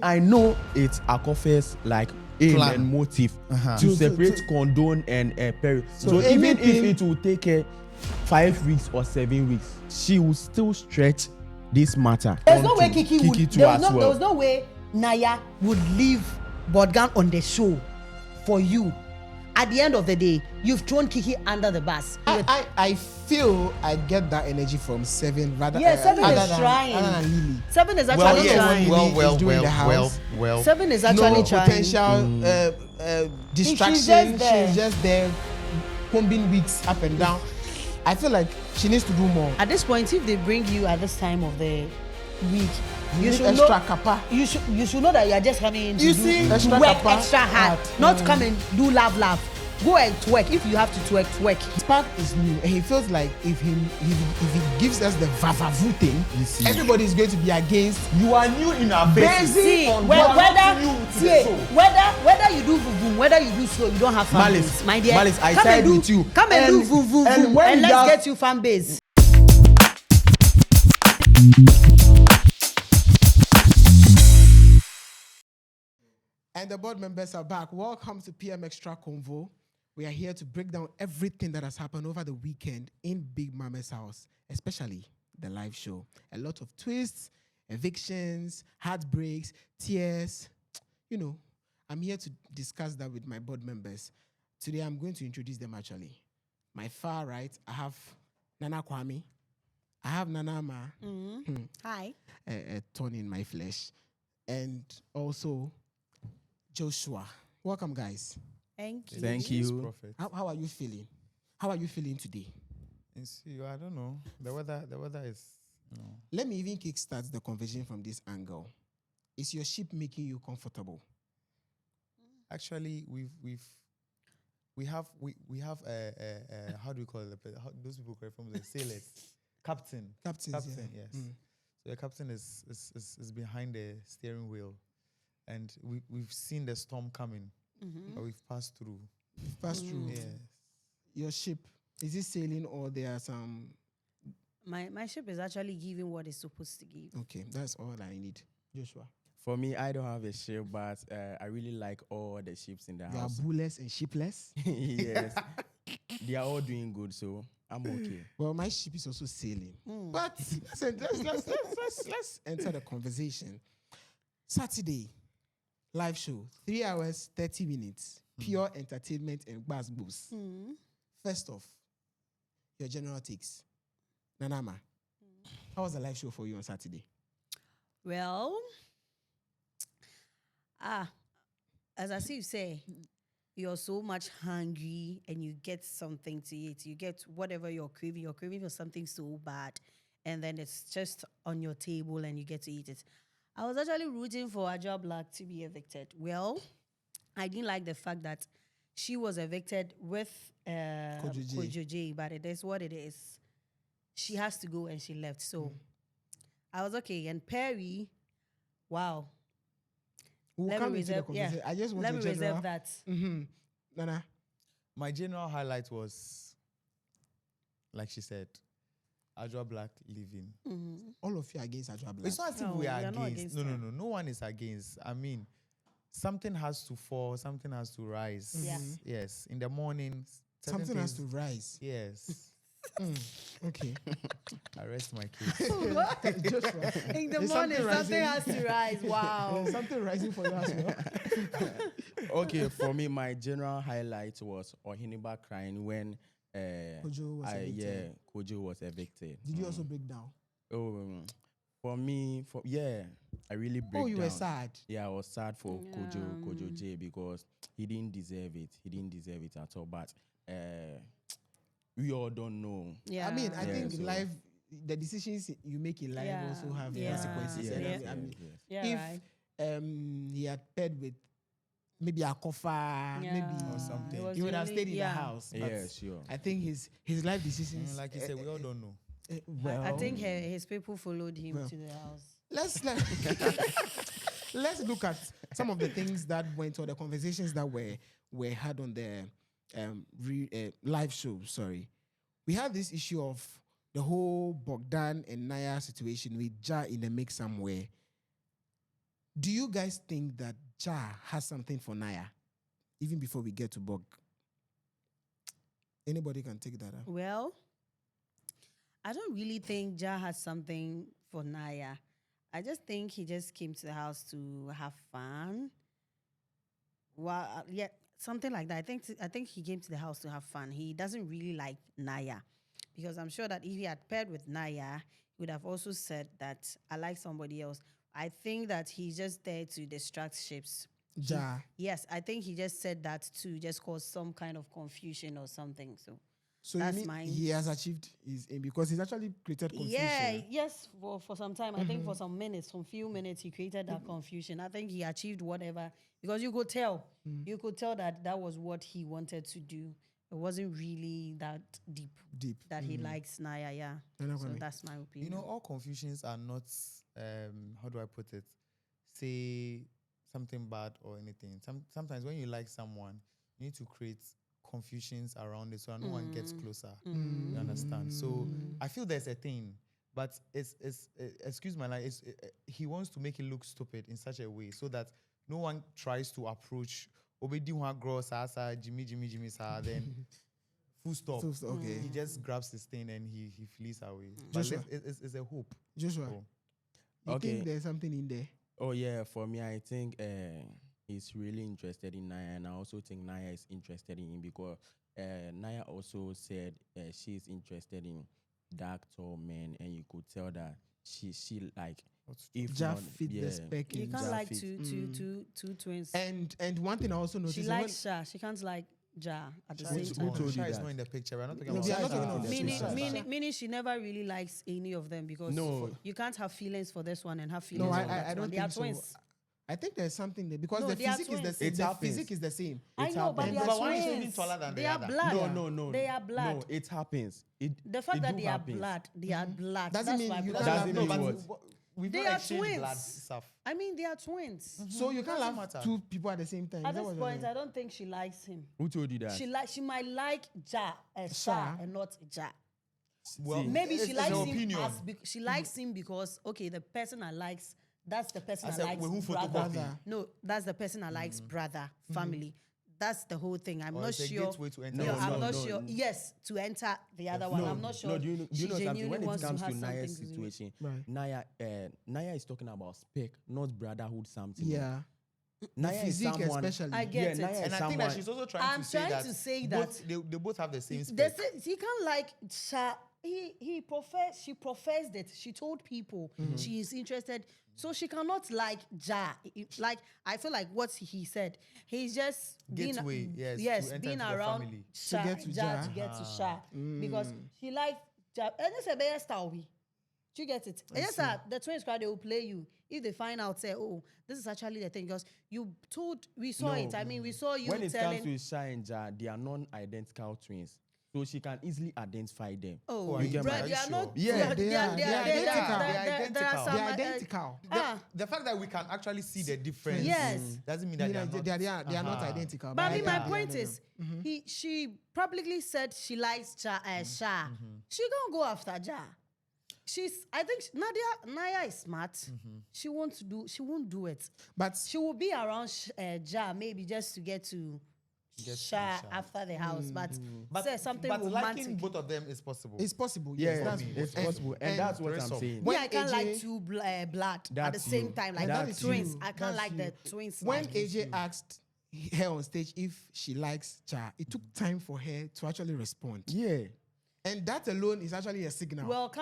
I know it's Akorfa's like aim Plan. and motive to separate condone and Perry. So even if it will take her 5 weeks or 7 weeks, she will still stretch this matter. There's no way Kiki would. There well. was no way Naya would leave Bodgan on the show for you. At the end of the day, you've thrown Kiki under the bus. I feel I get that energy from Seven rather. Yeah, Seven is than, trying. Other than Lily. Seven is actually trying. Well. Seven is actually no trying. Potential distraction. She's just there. Combing weeks up and down. I feel like she needs to do more. At this point, if they bring you at this time of the week, you should know kappa. You should know that you are just coming in to work extra hard, not come and do laugh. Go and twerk. If you have to twerk. Spark is new, and he feels like if he gives us the vavavu thing, everybody is going to be against. You are new in our faces. Whether you do vuvu, whether you do slow, you don't have fan base, my dear. Malice, I side with you. Come and do vuvu, and let's get you fan base. And the board members are back. Welcome to PMXtra Convo. We are here to break down everything that has happened over the weekend in Big Mama's house, especially the live show. A lot of twists, evictions, heartbreaks, tears. You know, I'm here to discuss that with my board members. Today, I'm going to introduce them actually. My far right, I have Nana Kwame. I have Nana Ma. Hi. A thorn in my flesh. And also Joshua. Welcome, guys. Thank you. How are you feeling? How are you feeling today? I don't know. The weather is. Let me even kickstart the conversation from this angle. Is your ship making you comfortable? Actually, we have how do you call it? Those people call it from the sailors. Captain. Yes. So the captain is behind the steering wheel, and we've seen the storm coming, but we've passed through. Yes. Your ship, is it sailing or there are some? My ship is actually giving what it's supposed to give. Okay, that's all I need. Joshua. For me, I don't have a ship, but I really like all the ships in the house. You are bulless and shipless? Yes. They are all doing good, so I'm okay. Well, my ship is also sailing. But let's enter the conversation. Saturday, live show, 3 hours, 30 minutes, pure entertainment and buzz boost. First off, your general takes. Nanama, how was the live show for you on Saturday? Well, as I see you say, you're so much hungry and you get something to eat. You get whatever you're craving. You're craving for something so bad, and then it's just on your table and you get to eat it. I was actually rooting for Aja Black to be evicted. Well, I didn't like the fact that she was evicted with Kojo J, but it is what it is. She has to go and she left. So I was okay. And Perry, wow. Let me reserve that. Nana. My general highlight was, like she said, Ajwa Black leaving. All of you are against Ajwa Black. It's not as if we are against. No one is against. I mean, something has to fall, something has to rise. Yes. In the morning, something has to rise. Yes. Okay. I rest my case. In the morning, something has to rise. Wow. Something rising for you as well. For me, my general highlight was Ohiniba crying when Kojo was evicted. Did you also break down? For me, I really break down. Oh, you were sad? Yeah, I was sad for Kojo J because he didn't deserve it. He didn't deserve it at all. But we all don't know. Yeah. I mean, I think life, the decisions you make in life also have consequences. If he had paired with maybe Akorfa, maybe or something, he would have stayed in the house. Yeah, sure. I think his life decisions, like you said, we all don't know. Well, I think his people followed him to the house. Let's look at some of the things that went, or the conversations that were had on the live show. Sorry, we had this issue of the whole Bogdan and Naya situation with Jah in the mix somewhere. Do you guys think that Jah has something for Naya? Even before we get to Bog. Anybody can take that up. Well, I don't really think Jah has something for Naya. I just think he just came to the house to have fun. Well, yeah, something like that. I think he came to the house to have fun. He doesn't really like Naya, because I'm sure that if he had paired with Naya, he would have also said that I like somebody else. I think that he's just there to distract ships. Jah. Yes, I think he just said that to just cause some kind of confusion or something. So that's you mean mine. he has achieved his aim because he's actually created confusion. Yeah, yes, for some time. I think for some minutes, some few minutes, he created that confusion. I think he achieved whatever, because you could tell. You could tell that that was what he wanted to do. It wasn't really that deep. That he likes Naya, yeah. So that's my opinion. You know, all confusions are not, how do I put it? Say something bad or anything. Sometimes when you like someone, you need to create confusions around it so that no one gets closer. You understand? So I feel there's a thing, but it's excuse my language, he wants to make it look stupid in such a way so that no one tries to approach Obedi one grow sasa Jimmy then full stop. Okay. He just grabs his thing and he flees away. Joshua. But it's a hope. Joshua, So, you Okay. think there's something in there? Oh yeah, for me, I think he's really interested in Naya, and I also think Naya is interested in him because Naya also said she's interested in dark tall men, and you could tell that she like if Jah not, fit yeah, the spec. you in can't Jah like fit. two twins. And one thing I also noticed She is likes Shah. She can't like Jah at the Shah same is time. Who told you Shah is that? not in the picture. We're not talking No, about we are not Shah. talking about Meaning, Shah. meaning she never really likes any of them, because No. you can't have feelings for this one and have feelings No, for that I don't one. They are think so. twins. I think there's something there because No, the they are physique is the twins. same. It The happens. physique is the same. I It know, but happens. they are But one is twins. even taller than They the are other. blood. No. They are blood. No, it happens. The fact it that do they are happens. blood, they are blood. Doesn't That's mean why you blood- can't Doesn't have mean no, what? We've They not are exchanged twins. blood stuff. I mean, they are twins. So you can't Doesn't have matter. two people at the same time. At Is that this what you're point, saying? I don't think she likes him. Who told you that? She might like Jah as Shah. Shah and not Jah. Well, Maybe it's she an likes him opinion. as she likes him because the person I likes, that's the person I I said, likes we who brother. photocopy? No, that's the person I likes brother, family. That's the whole thing. I'm Or not it's a sure. gateway to enter No, the I'm world. not No, sure. no. Yes, to enter the other one. I'm not sure. No, do you know she something? genuinely When it wants comes have to Naya's something to do with- situation, Right. Naya is talking about spec, not brotherhood something. Yeah. Naya is physique someone. especially. I get it. Naya is And I think someone. that she's also trying I'm to say trying that to say both, they both have the same They spec. say he can't like Shah. She professed it. She told people she is interested, so she cannot like Jah. Like I feel like what he said, he's just Gateway, being yes, to enter being into the around family. Shah, get to Jah Jah. to get to Shah because she like Jah. And it's a better style. Do you get it? And yes, sir, the twins crowd, they will play you if they find out, say, oh, this is actually the thing. Because we saw No. it. I mean, we saw you When it telling. comes to Shah and Jah, they are non-identical twins, so she can easily identify them. Oh, are you bruh, sure? they are not. Yeah, they are identical. There are some, They're identical. The fact that we can actually see the difference Yes. doesn't mean that They are not identical. But I mean, my yeah, point yeah, is, she publicly said she likes Shah. She gonna go after Jah. I think Naya is smart. She won't do it. But She will be around Jah maybe just to get to Shah Shah. after the house, but But, say something but liking romantic. both of them is possible. it's possible. Yeah, Yes, that's it's possible, and that's what I'm Threesome. saying. Me, I can't AJ like two blood at the That's same you. time, like And the that is twins. you. I can't That's like you. the twins. when like. AJ asked her on stage if she likes Jah, it took time for her to actually respond. Yeah. And that alone is actually a signal. Well,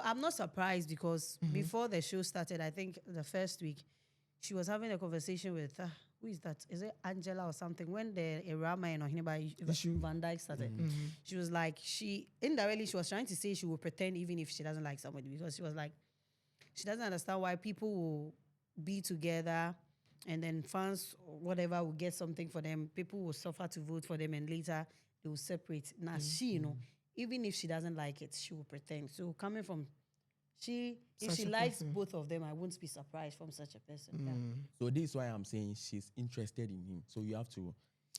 I'm not surprised because before the show started, I think the first week, she was having a conversation with, who is that? Is it Angela or something? When the Rama and Ohineba Issue. Van Dyke started, she was like, indirectly, she was trying to say she will pretend even if she doesn't like somebody because she was like, she doesn't understand why people will be together and then fans, or whatever, will get something for them. People will suffer to vote for them and later they will separate. Now, even if she doesn't like it, she will pretend. So coming from if Such she a likes person. both of them, I wouldn't be surprised from such a person. Yeah. So this is why I'm saying she's interested in him. So you have to.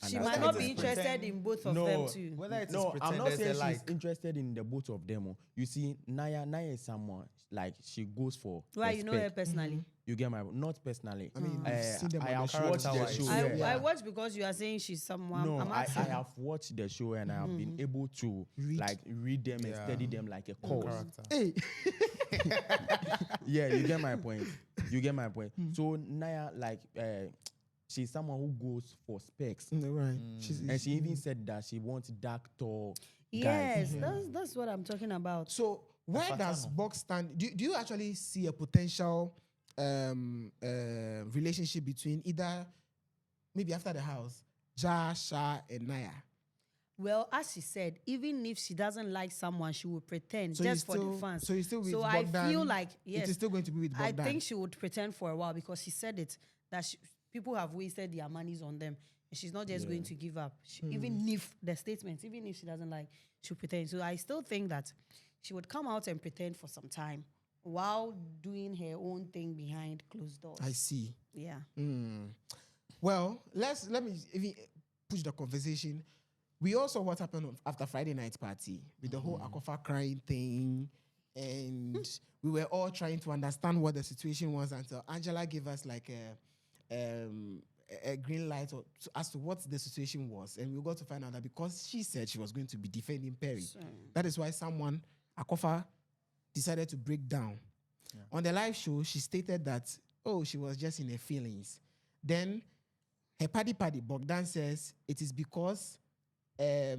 She understand might not the be difference. interested in both of No, them too. Whether it's No, pretend, I'm not there's saying a she's like. interested in the both of them. You see, Naya is someone like she goes for. Why you know her respect. personally? You get my not personally. I mean, we've seen them I on the have watched the character-wise. show. I, yeah. I watch because you are saying she's someone. No, I'm I asking. have watched the show and I have been able to read them and Yeah. study them like a course. Character. Hey, Yeah, you get my point. You get my point. So Naya, like, she's someone who goes for specs, right. and she even said that she wants dark tall guys. Yes, that's what I'm talking about. So where does Box stand? Do you actually see a potential relationship between either maybe after the house, Jah, Sha, and Naya? Well, as she said, even if she doesn't like someone, she will pretend So just you for still- the fans. so you still with I Bogdan, feel like It yes, is still going to be with I Bogdan. think she would pretend for a while because she said it that people have wasted their monies on them, and she's not just going to give up. Even if the statements, even if she doesn't like, she'll pretend. So I still think that she would come out and pretend for some time while doing her own thing behind closed doors. I see. Yeah. Well, let me even push the conversation. We also what happened after Friday night party with the whole Akorfa crying thing, and we were all trying to understand what the situation was until Angela gave us like a green light as to what the situation was, and we got to find out that because she said she was going to be defending Perry, that is why Akorfa decided to break down. On the live show, she stated that she was just in her feelings. Then her paddy Bogdan says it is because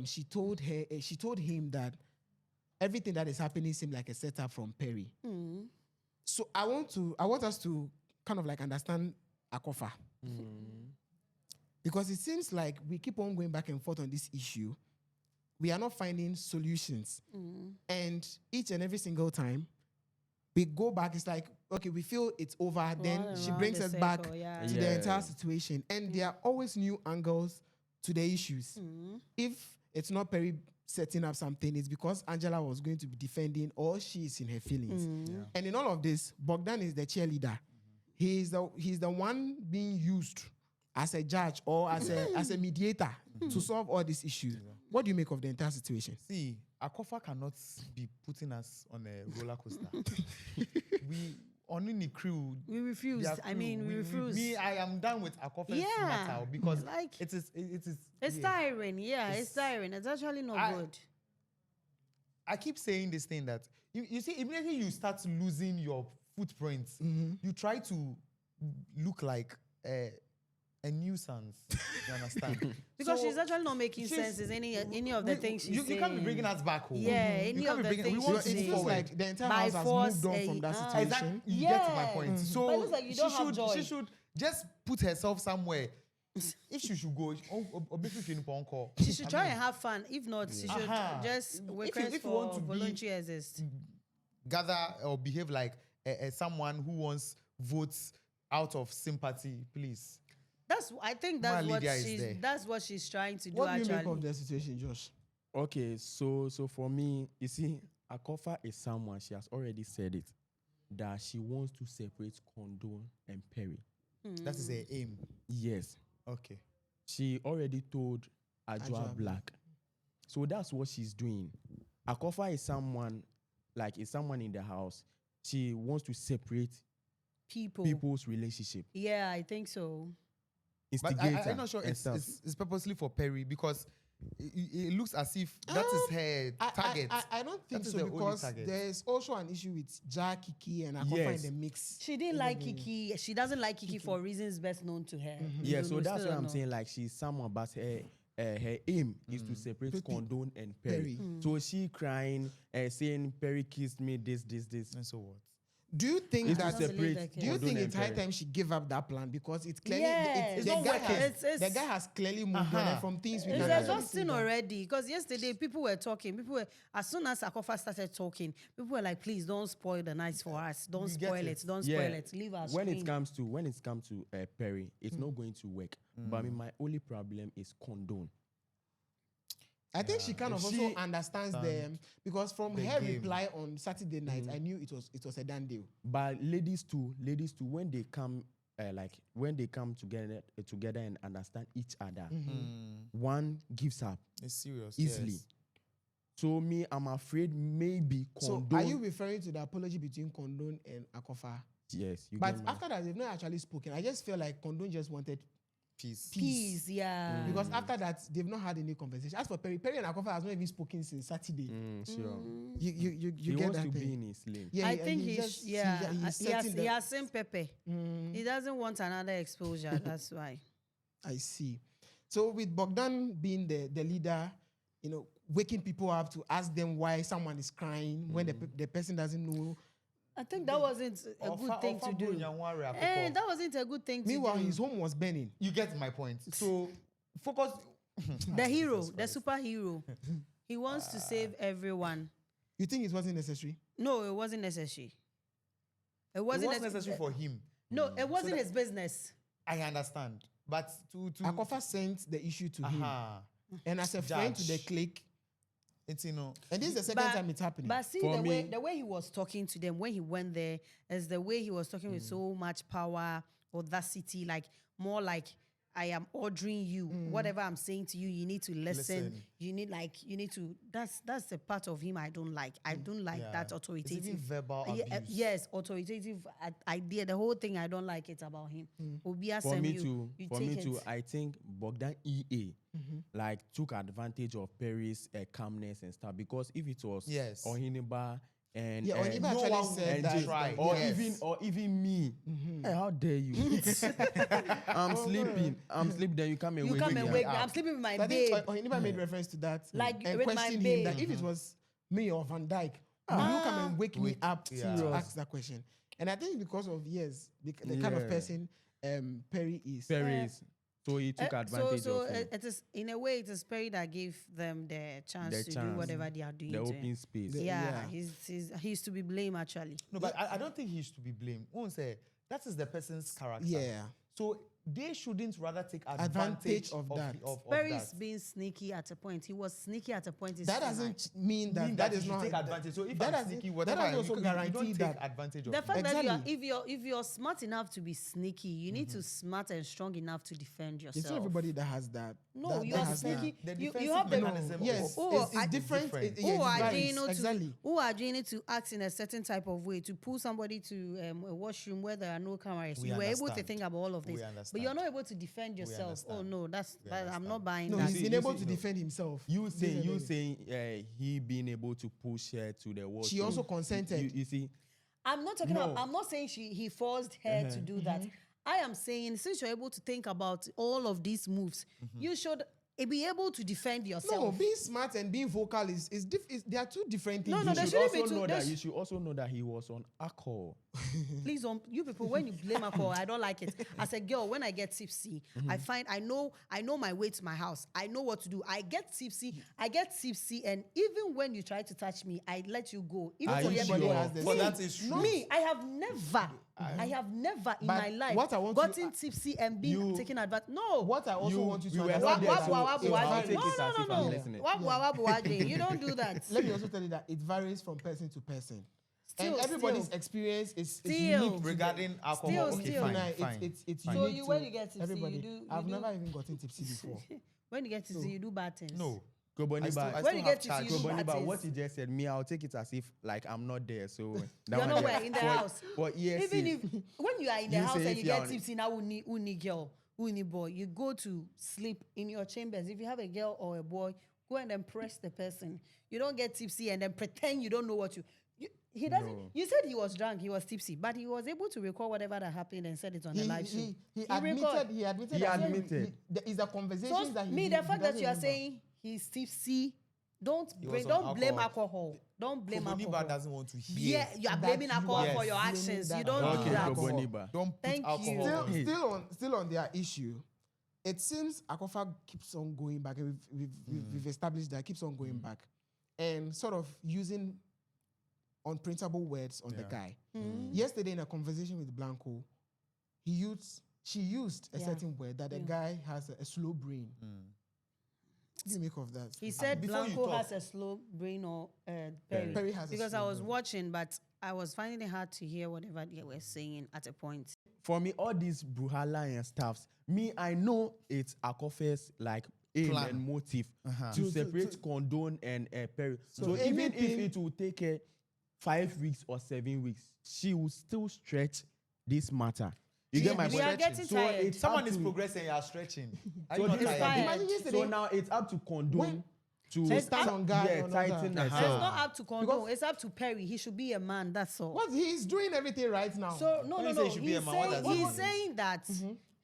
she told him that everything that is happening seemed like a setup from Perry. So I want us to kind of like understand Akorfa. Because it seems like we keep on going back and forth on this issue. We are not finding solutions. And each and every single time we go back, it's like, okay, we feel it's over. Then she around brings the us back circle, yeah. to the entire situation. And there are always new angles to the issues. If it's not Perry setting up something, it's because Angela was going to be defending or she is in her feelings. And in all of this, Bogdan is the cheerleader. He's the one being used as a judge or as a mediator to solve all these issues. What do you make of the entire situation? See, Akorfa cannot be putting us on a roller coaster. We only the crew. We refuse. their I crew, mean, we refuse. I am done with Akorfa's Yeah, matter because like, it is. It's yeah. tiring. Yeah, it's tiring. It's actually not good. I keep saying this thing that you see, immediately you start losing your footprints, you try to look like a nuisance. You understand? Because So she's actually not making she's- sense in any of the things she's you saying. can't be bringing us back home. Yeah, any You can't of be the bringing- we things want It to she's move saying. feels forward. like the entire By house has force, moved on from that situation. Exactly. You get to my point. Yeah. So But it looks like you don't have joy. she should just put herself somewhere. If she should go, call. She should try and have fun. If not, she should just request if you for want to be- voluntary assist. gather or behave like someone who wants votes out of sympathy, please. I think that's Uma what Lydia is there. that's what she's trying to do. What do you Actually, make of the situation, Josh? Okay, so for me, you see, Akorfa is someone, she has already said it, that she wants to separate Condon and Perry. That is her aim. Yes. Okay. She already told Ajwa Ajwa Black. So that's what she's doing. Akorfa is someone in the house. She wants to separate people's relationship. Yeah, I think so. But Instigator I'm not sure and stuff. it's purposely for Perry because it looks as if that is her target. I don't think That is so the only because target. there's also an issue with Jah, Kiki, and Akorfa Yes. in the mix. She didn't like Kiki. She doesn't like Kiki for reasons best known to her. Yeah, We so that's still why I'm don't know. saying, like, she's someone, but her aim is to separate Condon and Perry. Perry. So she crying, saying Perry kissed me, this. And so what? Do you think It's that? to separate that Do you Condon think and it's high Perry. time she gave up that plan because it's clearly Yes. It's the not guy working. has It's- the guy has clearly moved on and from things we It's can exhausting already because yesterday people were talking. As soon as Akorfa started talking, people were like, "Please don't spoil the night for us. Don't You get spoil it. it. Don't spoil it. Leave us." when it comes to Perry, it's not going to work. But I mean, my only problem is Condon. I think she kind of also She understands them because from the her game. reply on Saturday night, I knew it was a done deal. But ladies too, when they come when they come together and understand each other, one gives up It's serious. easily. Yes. So me, I'm afraid maybe So Condon. are you referring to the apology between Condon and Akorfa? Yes, you But get my- after that, they've not actually spoken. I just feel like Condon just wanted Peace. Peace, yeah. because after that, they've not had any conversation. As for Perry and Akorfa has not even spoken since Saturday. sure. You He get wants that to thing. be in his lane. Yeah, I think he he's just- he has setting he the- has seen Pepe. He doesn't want another exposure. That's why. I see. So with Bogdan being the leader, waking people up to ask them why someone is crying when the person doesn't know. I think that wasn't a good thing to do. That wasn't a good thing to Meanwhile, do. his home was burning. You get my point. So focus. The hero, Jesus the Christ. superhero. He wants to save everyone. You think it wasn't necessary? No, it wasn't necessary. It It wasn't was necessary for him. No, it wasn't that- his business. I understand, but to Akorfa sent the issue to him. aha, And as a friend to the Judge. clique, it's and this is the second time it's happening. But see For the way he was talking to them when he went there is the way he was talking with so much power, audacity, like more like I am ordering you. Whatever I'm saying to you, you need to listen. You need to. That's the part of him I don't like. I don't like Yeah. that It's authoritative. even verbal Yeah, abuse. yes, authoritative idea. The whole thing I don't like it about him. Obia For Sem, me you too. For me take too. it. I think Bogdan EA like took advantage of Perry's calmness and stuff because if it was Yes. Ohiniba and Yeah, Ohiniba and- no actually one said and that. Jay- tried. or Yes. even me. Hey, how dare you? I'm sleeping. Then you come and You wake come me and up. wake me. I'm sleeping with my I think babe. Ohiniba made reference to that Like, and with my questioned him babe. that if it was me or Van Dyke, will you come and wake me up to yeah. ask that question? And I think because of the kind of Yeah. person Perry is. Perry's. So he took advantage so of him. it is in a way it is Perry that gave them the chance The to chance. do whatever they are doing. The to open him. space. Yeah, Yeah. he's to be blamed actually. No, but I don't think he should be blamed. Won't say that is the person's character. Yeah. So they shouldn't rather take Advantage advantage of of that. Of Perry that. is being sneaky at a point. He was sneaky at a point. in That his life. doesn't mean that Mean that you is should not take advantage. So if that I'm doesn't- sneaky, that whatever, doesn't you also don't guarantee take that advantage of The it. fact that Exactly. if you're smart enough to be sneaky, you need to smart and strong enough to defend yourself. it's not everybody that has that. No, that, you that are has that. sneaky. The You defensive have the mechanism Yes, Oh, it's I- different. different. It who are varies. doing it Exactly. who are doing it to act in a certain type of way to pull somebody to a washroom where there are no cameras. We You were able to understand. think about all of We this, but understand. you're not able to defend yourself. Oh understand. no, I'm not buying No, that. he's see- been you able see- to defend himself. You saying This is he being able to push her to the wall. She also consented. You see, I'm not talking No. about. I'm not saying he forced her to do that. I am saying since you're able to think about all of these moves, you should be able to defend yourself. No, being smart and being vocal is they are two different things. No, no, you there should shouldn't be also two- know there that sh- you should also know that he was on alcohol. Please don't, you people, when you blame alcohol, I don't like it. As a girl, when I get tipsy, I know my way to my house. I know what to do. I get tipsy, and even when you try to touch me, I let you go. Even Are for you everybody sure? has the But same- that is true. Me, I have never in But my life what I want gotten tipsy and been you- taken advantage. No. What I also want you to you were understand not is there, that so Wah, wah, so wah, I'll wah. take it as if I'm listening. Wah, wah, wah, wah, you don't do that. let me also tell you that it varies from person to person. And Still, everybody's still. experience is Still. unique. to Regarding them. alcohol, okay, still. fine, Nah, fine. it's fine. So unique you- to when you get tipsy, you everybody. do- you I've do- never even gotten tipsy before. When you get to see, you do bad things. No. Koboni, I still- but I When still you have get to charge. see, you do Koboni, bad but things. what he just said, me, I'll take it as if like I'm not there. So that You're one nowhere there. in the For- house. For yes, Even if when you are in the You house say and if you you're get on- tipsy now, uni girl, uni boy, you go to sleep in your chambers. If you have a girl or a boy, go and impress the person. You don't get tipsy and then pretend you don't know what he doesn't. No. You said he was drunk, he was tipsy, but he was able to record whatever that happened and said it on the live show. He record. admitted. He admitted. He that admitted. there is a conversation So that he me, he the fact that doesn't you are remember. saying he's tipsy, don't was on blame alcohol. alcohol. Don't blame Koboniba alcohol. doesn't want to hear. Yeah, you are that blaming you alcohol are for your blaming actions. that You don't alcohol. do Okay, that. Koboniba. Don't put Thank you. alcohol. Still on their issue, it seems Akorfa keeps on going back. And we've established that keeps on going back, and sort of using unprintable words on the guy. Yesterday in a conversation with Blanco, she used a Yeah. certain word that the guy has a slow brain. What do you make of that? He said Before you Blanco talk- has a slow brain or Perry. Perry has a Because slow I was brain. watching, but I was finding it hard to hear whatever they were saying at a point. For me, all these bruhala and stuffs, me, I know it's Akorfa's like aim Plan. and motive Uh-huh. to So- separate condone and Perry. So So even if anything- it will take her 5 weeks or 7 weeks, she will still stretch this matter. You get my we are point? getting So tired. it's Someone up is to- progressing, you are stretching. Are So you not this- tired? tired. Imagine yesterday. So now it's up to condone to To stand on guard yeah, or not tighten that. It's herself. not up to condone. It's up to Perry. He should be a man. That's all. What he's doing everything right now. So no, When no, you say no. he should be a man, what does that He's mean? saying that.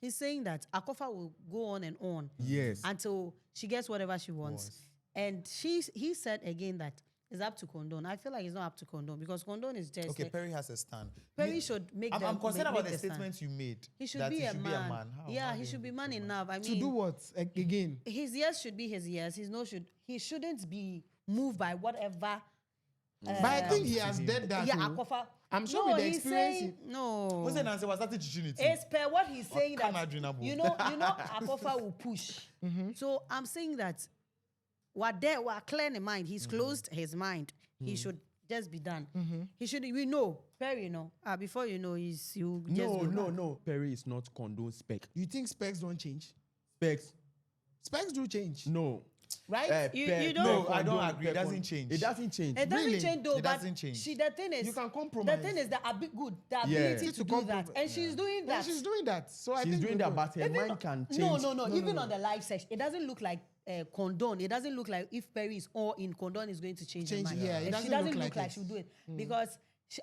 He's saying that Akorfa will go on and on Yes. until she gets whatever she wants. And he said again that it's up to condone. I feel like it's not up to condone because condone is just Okay, Perry has a stand. Perry should make I'm them. concerned make about the the stand. statements you made. He should that be he a should man. How? Yeah, How he do should you be think man so much? enough. I to mean, do what again? his yes should be his yes. His no should. He shouldn't be moved by whatever. But I think he has did that. Yeah, too. Akorfa. I'm sure no, with the he's experience saying no. What's the answer? Was that teaching it? It's per what he's saying that Canadrinable. you know Akorfa will push. So I'm saying that what clear in mind. He's closed his mind. He should just be done. He should. We know Perry. You know. Before you know, you just go. No. Perry is not condone spec. You think specs don't change? Specs. Specs do change, No. right? You don't- No, I don't agree. It doesn't change. It doesn't change. It doesn't Really? change though. It but doesn't change. The thing is, You can compromise. The thing is, the ability Yeah. to To do that, compromise. and she's doing Yeah, that. she's doing that. So I She's think doing we that, go. but her mind can change. No. Even on the live session, it doesn't look like condone. It doesn't look like if Perry is all in, condone is going to change her Change, mind. yeah, it And doesn't she doesn't look look like like it. she'll do it because,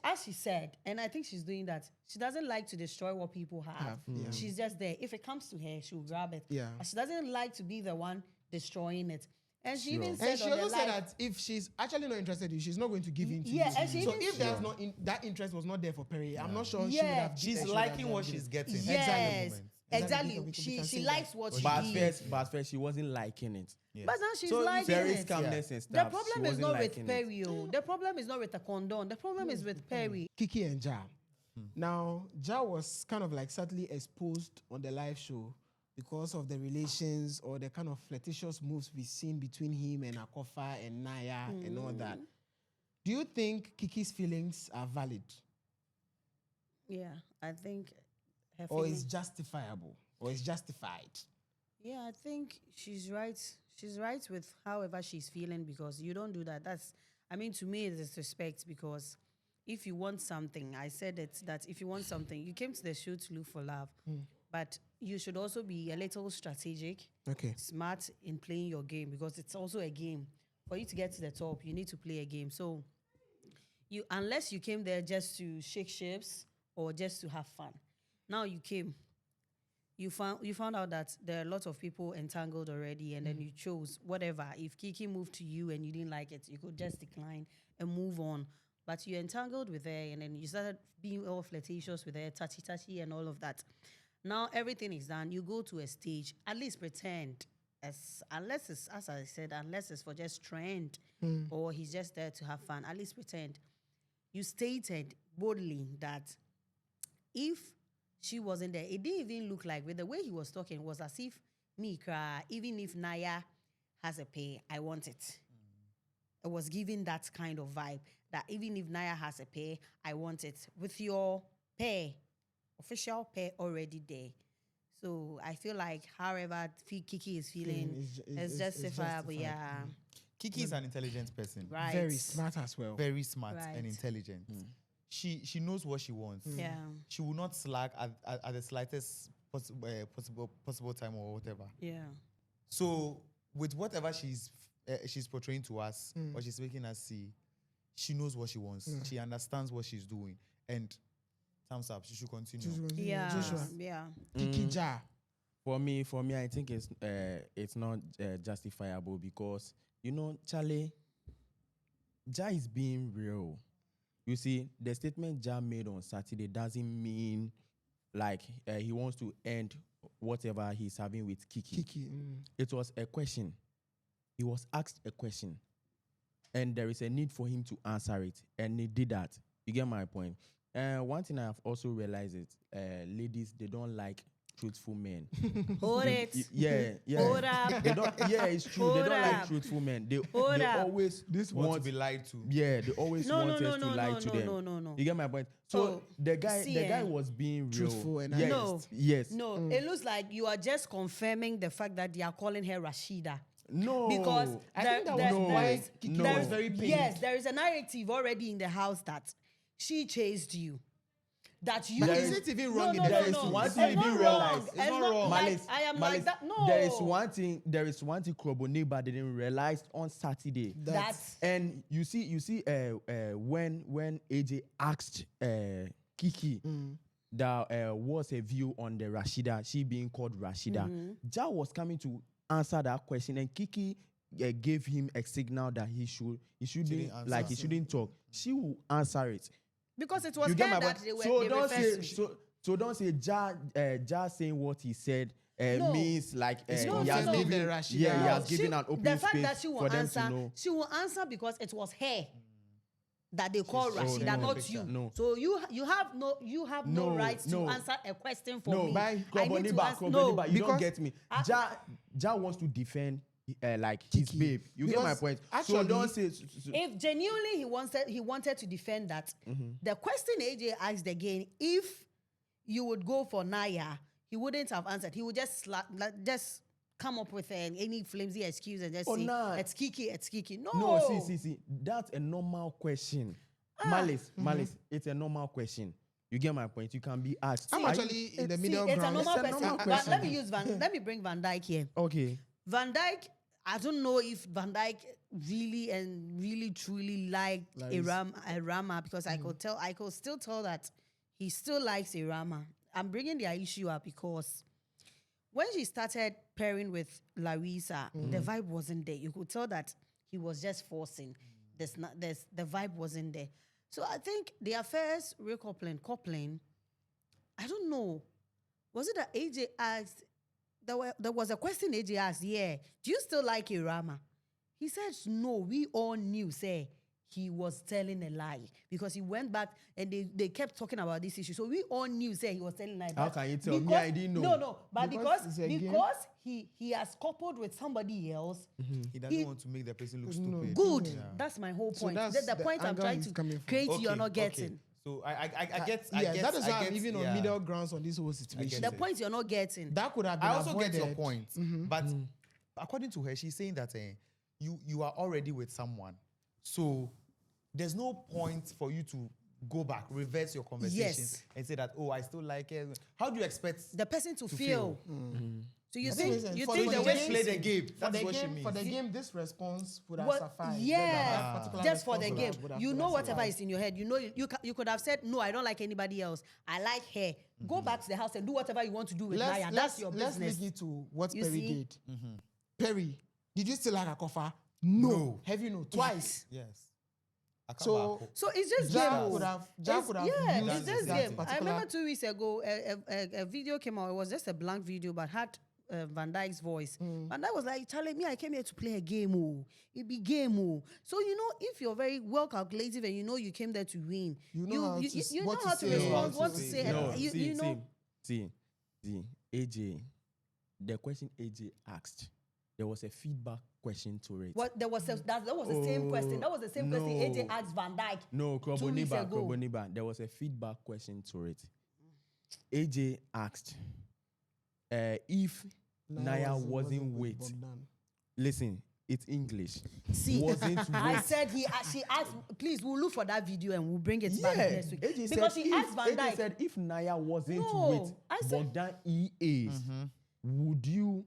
as she said, and I think she's doing that. She doesn't like to destroy what people have. yeah. She's just there. If it comes to her, she'll grab it. Yeah. And she doesn't like to be the one destroying it. And she even And said she on the also said live, that if she's actually not interested in you, she's not going to give in to Yeah, you. and she So even- if there's not that interest was not there for Perry, I'm not sure she would Yeah. have. She's she would liking have what given. she's getting. yes, Exactly. exactly. We can She say likes that. what she But gives. at first, she wasn't liking it. But now she's So liking Perry's it. calmness and The stuff. problem she is wasn't not with liking it. Perry. The problem is not with the condone. The problem is with Perry. Kiki and Ja. Now, Ja was kind of like subtly exposed on the live show because of the relations or the kind of flirtatious moves we've seen between him and Akorfa and Naya and all that. Do you think Kiki's feelings are valid Yeah, I think her or feeling- is justifiable or is justified? Yeah, I think she's right. She's right with however she's feeling because you don't do that. I mean, to me, it's respect because if you want something, I said it, that if you want something, you came to the show to look for love, but you should also be a little strategic, Okay. smart in playing your game because it's also a game. For you to get to the top, you need to play a game. So unless you came there just to shake ships or just to have fun, now you came. You found out that there are a lot of people entangled already, and then you chose whatever. If Kiki moved to you and you didn't like it, you could just decline and move on. But you entangled with her, and then you started being all flirtatious with her, touchy and all of that. Now everything is done. You go to a stage. At least pretend, unless it's, as I said, unless it's for just trend or he's just there to have fun. At least pretend. You stated boldly that if she wasn't there, it didn't even look like, with the way he was talking, it was as if me cry, even if Naya has a pay, I want it. It was giving that kind of vibe that even if Naya has a pay, I want it. With your pay, official pay already there. So I feel like however Kiki is feeling, it's justifiable. Yeah. Kiki is an intelligent person. Right. Very smart as well. Very smart Right. and intelligent. She knows what she wants. Yeah. She will not slack at the slightest possible time or whatever. Yeah. So with whatever she's portraying to us or she's making us see, she knows what she wants. She understands what she's doing, and thumbs up. She should continue. Yeah. Joshua. Yeah. Kiki Ja. For me, I think it's not justifiable because Charlie, Ja is being real. You see, the statement Ja made on Saturday doesn't mean like he wants to end whatever he's having with Kiki. It was a question. He was asked a question, and there is a need for him to answer it, and he did that. You get my point. One thing I have also realized is ladies, they don't like truthful men. Hold it. Yeah. Hold up. They don't. Yeah, it's true. Hold they don't like up. truthful men. They Hold up. always Want to be lied to. Yeah, they always No, want no, us no, to no, lie no, to no, them. no, no, no. You get my point. So Oh, the guy see, was being real. Truthful and yes, honest. yes. No, it looks like you are just confirming the fact that they are calling her Rashida. No, Because I there- think that there- was there why is- Kiki No. there was is- very pained. Yes, there is a narrative already in the house that she chased you. that you. But is it even wrong in no, the no, first no. place? One It's thing you not didn't wrong. realize. It's not wrong. Like, Malice, I am Malice, like that. No. There is one thing Kroboniba didn't realize on Saturday. That's And you see, when AJ asked Kiki that was a view on the Rashida, she being called Rashida, Jah was coming to answer that question, and Kiki gave him a signal that he shouldn't answer. like he shouldn't talk. She will answer it. because it was You her get my that point? they were. So they don't referred say to. so don't say Jah saying what he said No. means like No, he has no, no. given Rashida. he has She- given an open the fact space that she will for them answer, to know. she will answer because it was her that they call Rashida, no, not you. no. So you have no No, rights to no. answer a question for No, me. by I need to Kroboniba, answer. No, you don't because get me. I- Jah wants to defend like his Kiki. babe. You get my Because point. So actually- don't say. if genuinely he wanted to defend that, Mm-hmm. the question AJ asked again, if you would go for Naya, he wouldn't have answered. He would just just come up with any flimsy excuse and just Oh, say nah. it's Kiki. No, No, see. That's a normal question. Malice, it's a normal question. You get my point. You can be asked. I'm Are actually in the See, middle it's ground. a normal It's a person. normal But question. let me bring Van Dijk here. okay. Van Dijk, I don't know if Van Dijk really truly liked Irama because I could still tell that he still likes Irama. I'm bringing their issue up because when she started pairing with Larissa, the vibe wasn't there. You could tell that he was just forcing. The vibe wasn't there. So I think the affairs coupling, I don't know. Was it that AJ asked? There was a question AJ asked, yeah, do you still like Irama? He said, no, we all knew, say, he was telling a lie because he went back and they kept talking about this issue. So we all knew, say, he was telling a lie. How But can you tell me? because- I didn't know. No, but Because because it's a game. he has coupled with somebody else, He doesn't He- want to make the person look stupid. good. Yeah. That's my whole So point. that's The the point I'm angle trying he's to coming from. create, you're not getting. So I get. That is why I'm get- even on yeah. middle grounds on this whole situation. get The it. point you're not getting. That could have been I also avoided. get your point, but according to her, she's saying that you are already with someone, so there's no point for you to go back, reverse your conversation, Yes. and say that I still like it. How do you expect The person to to feel. So you That think makes sense. you For think the the you way just game- play the game? For That's the what she game, means. for the game, this response would have What, sufficed. yeah, That particular just for the response game. would have You know whatever sufficed. is in your head. You know you could have said no. I don't like anybody else. I like her. Go back to the house and do whatever you want to do with Naya. That's your Let's business. link it to what You Perry see? did. Perry, did you still like Akorfa? No. Have you no? Twice. Yes. So So it's just Jah game. could have- Jah It's- could have yeah, used it's just that game. I particular- remember 2 weeks ago, a video came out. It was just a blank video, but had Van Dijk's voice. Van Dijk was like, "Charlie, me, I came here to play a game. Oh, it be game. Oh, so if you're very well calculative and you came there to win, You know how to s- you know what to how to say, respond, what what to to say. say. No, You know, see, AJ, the question AJ asked, there was a feedback question to it. what that was the same question. That was the same question no. AJ asked Van Dijk. No, 2 weeks ago. Kroboniba, there was a feedback question to it. AJ asked if Naya wasn't with. Bogdan. Listen, it's English. See, Wasn't I with. said she asked. Please, we'll look for that video and we'll bring it back Yeah, next week AJ because said she asked Van AJ Dijk. said if Naya wasn't No, with I said- Bogdan EAs, would you?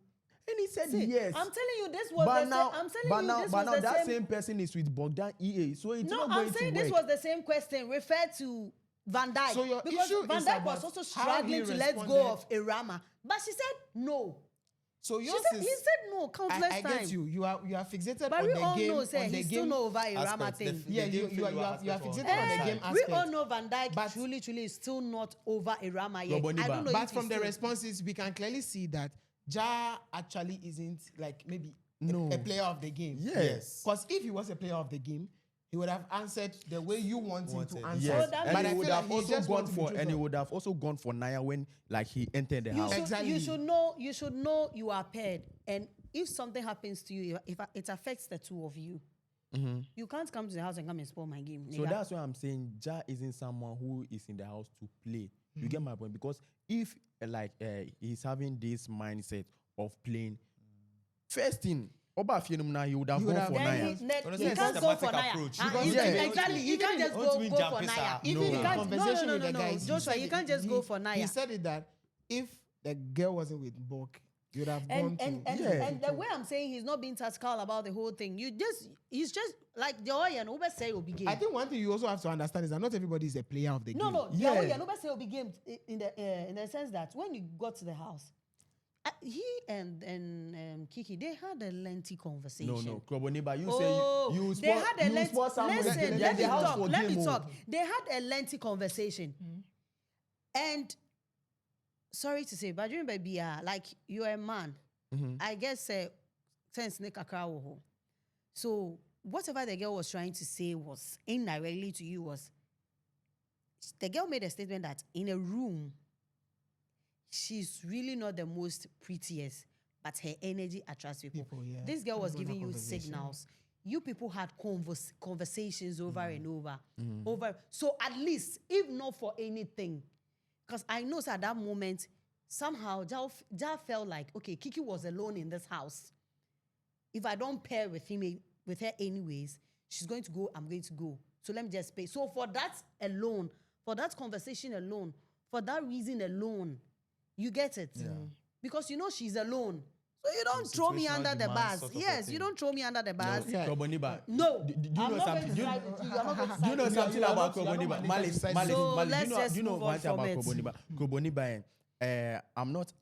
And he said See, yes. I'm telling you, this was but the now, same. I'm telling but you, now, this but was now the that same. same person is with Bogdan EA, so it's No, not I'm going saying to this work. was the same question referred to Van Dijk. So your because issue Van is Dijk was about also how he struggling to let go responded. of Irama, but she said no. So She yours said, is. he said no countless I times. get you. You are fixated But on we the all game. know, say on the he's still game. not over Irama aspects, thing. the Yeah, game you are failure fixated aspect on the side. game We aspect. all know Van Dijk But- truly is still not over Irama yet. Roboniba. I don't know But if from he's the still- responses, we can clearly see that Jah actually isn't like maybe No. a player of the game. Yes. Because if he was a player of the game, he would have answered the way you want him to answer. Yes, So that and means- he would feel have like he also just gone wants to be for, and he truthful. would have also gone for Naya when, like, he entered the You house. should, Exactly. you should know you are paired. And if something happens to you, if it affects the two of you, you can't come to the house and come and spoil my game. So nigga. that's why I'm saying Jah isn't someone who is in the house to play. You get my point? Because if he's having this mindset of playing, first thing, Oba Fienum now, he would have He would gone have- for Then Naya. Honestly, He it's can't go systematic for Naya. approach. Because Exactly. He can't just Don't go mean for jumping, Naya. sir. Even in He can't- conversation with the no. guys, Joshua, said you it- can't just go for Naya. He said it that if the girl wasn't with Bok, you would have gone And to and the way I'm saying he's not being tactical about the whole thing. He's just like the oil and Uber say will be game. I think one thing you also have to understand is that not everybody is a player of the game. No, Yeah. the oil and Uber say will be game in the sense that when you got to the house, he and Kiki, they had a lengthy conversation. No, Kroboniba, you Oh, say you they had a lengthy. someone Listen, in let me the house talk. for Let me game, talk. They had a lengthy conversation, and sorry to say, but you baby, like you're a man. I guess since Nick Akarawo. So whatever the girl was trying to say was indirectly to you was the girl made a statement that in a room she's really not the most prettiest, but her energy attracts people. Yeah. This girl was That's giving another you conversation. signals. You people had conversations over and over. So at least, if not for anything, because I know at that moment, somehow Jah felt like, okay, Kiki was alone in this house. If I don't pair with her anyways, she's going to go, I'm going to go. So let me just pay. So for that alone, for that conversation alone, for that reason alone, you get it. Because you know she's alone. So you don't throw me situational under the demand bus. sort of a Yes, thing. you don't throw me under the bus. Yeah. Kroboniba. No, Do you I'm know not something? going to side with you. I'm not going to Do you know side with something you are about not- you are not Kroboniba? mandated Malice, to side Malice, So Malice. let's Do just you know move one on thing about from it. Kroboniba? I'm not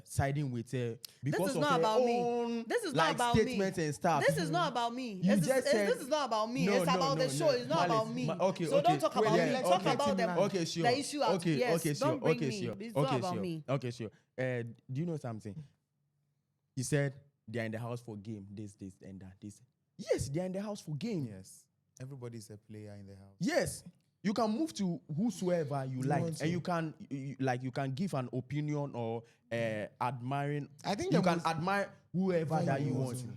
siding with her because This is of not her about me. own This is like not about me. statements and stuff. This is not about me. You This just is, said- this is not about me. No, It's no, about no, the show. no. It's not Malice, about me. okay, So okay. don't talk about Wait, me. let's Talk let about him them. land. Okay, sure. The issue out. Okay, Yes, okay, sure. don't bring Okay, me. sure. It's Okay, not about sure. me. Okay, sure. Do you know something? He said they're in the house for game. This, and that. This. Yes, they're in the house for game. Yes. Everybody's a player in the house. Yes. You can move to whosoever you like, want to. and you can give an opinion or admiring. I think you the can most- admire whoever Whoever that you you want want to. to.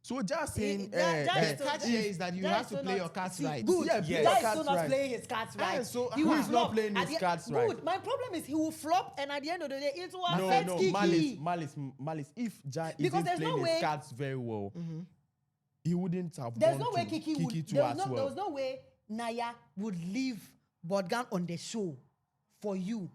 So just saying, That The catch here is that you have to play your cards right. Good. Yeah, That play is your still cards not right. playing his cards right. so He who will is not flop. playing At his the- cards Good. right? My problem is he will flop, and at the end of the day, it will no, affect no, Kiki. Malice. If Ja Because isn't there's no playing way- his cards very well, he wouldn't have There's gone no way to Kiki would. too There as was well. no way Naya would leave Bodgan on the show for you.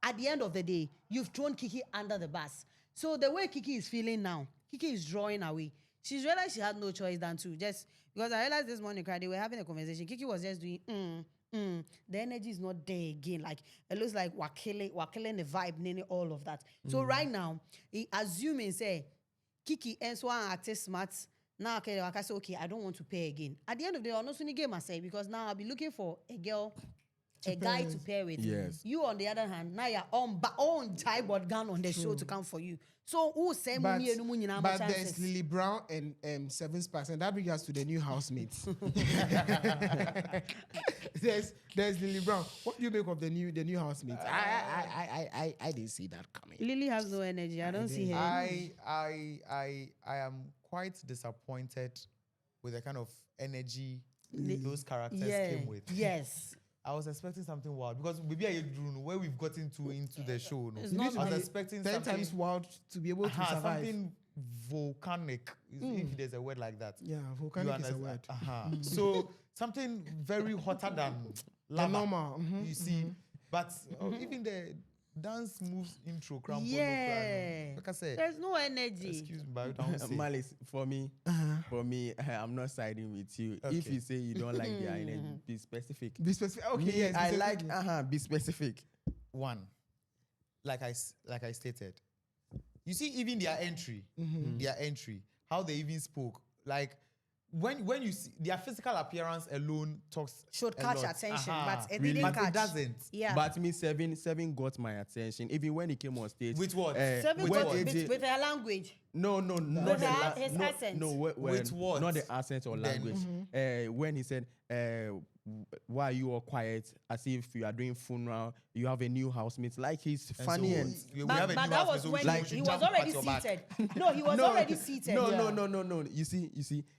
At the end of the day, you've thrown Kiki under the bus. So the way Kiki is feeling now, Kiki is drawing away. She's realized she had no choice than to just, because I realized this morning, they were having a conversation. Kiki was just doing, The energy is not there again. Like, it looks like we're killing the vibe, nearly all of that. So right now, assuming, say, Kiki and so on acting smart. Now, okay, like I say, okay, I don't want to pay again. At the end of the day, I'm not going to game myself because now I'll be looking for a girl, a guy to pair with. Yes. You, on the other hand, now you're on Jai gun on the show to come for you. So, who say But, money and money but there's Lily Brown and 7 Sparks, and that brings us to the new housemates. there's Lily Brown. What do you make of the new housemates? I didn't see that coming. Lily has no energy. I don't see her. I am quite disappointed with the kind of energy those characters came with. Yes. I was expecting something wild because maybe I don't know where we've gotten into the show. No? It's You not need to I was be expecting 10 something times wild to be able to survive. something volcanic, if there's a word like that. Yeah, You volcanic is a understand? word. So something very hotter than The lava. normal. You see, but even the dance moves intro, cramp, Yeah. like I said, There's no energy. excuse me, but I don't say. Malice, for me, I'm not siding with you. If Okay. you say you don't like their energy, be specific. Be specific. Okay, Me, yes. I specifically. like, be specific. One, like I stated, you see, even their entry, how they even spoke, like when you see their physical appearance alone talks Should a catch lot. attention, Aha. but it Really? didn't But catch. it doesn't. Yeah. But me, seven got my attention. Even when he came on stage. With what? Seven when got AJ with her language. No, not With the his accent. No, With what? Not the accent or Then- language. When he said, "Why are you all quiet? As if you are doing funeral, you have a new housemate." Like he's funny and. we But have a new that house, was so we when should- like- we should he was jump already at your back. seated. No, he was already seated. No, Yeah. no. You see.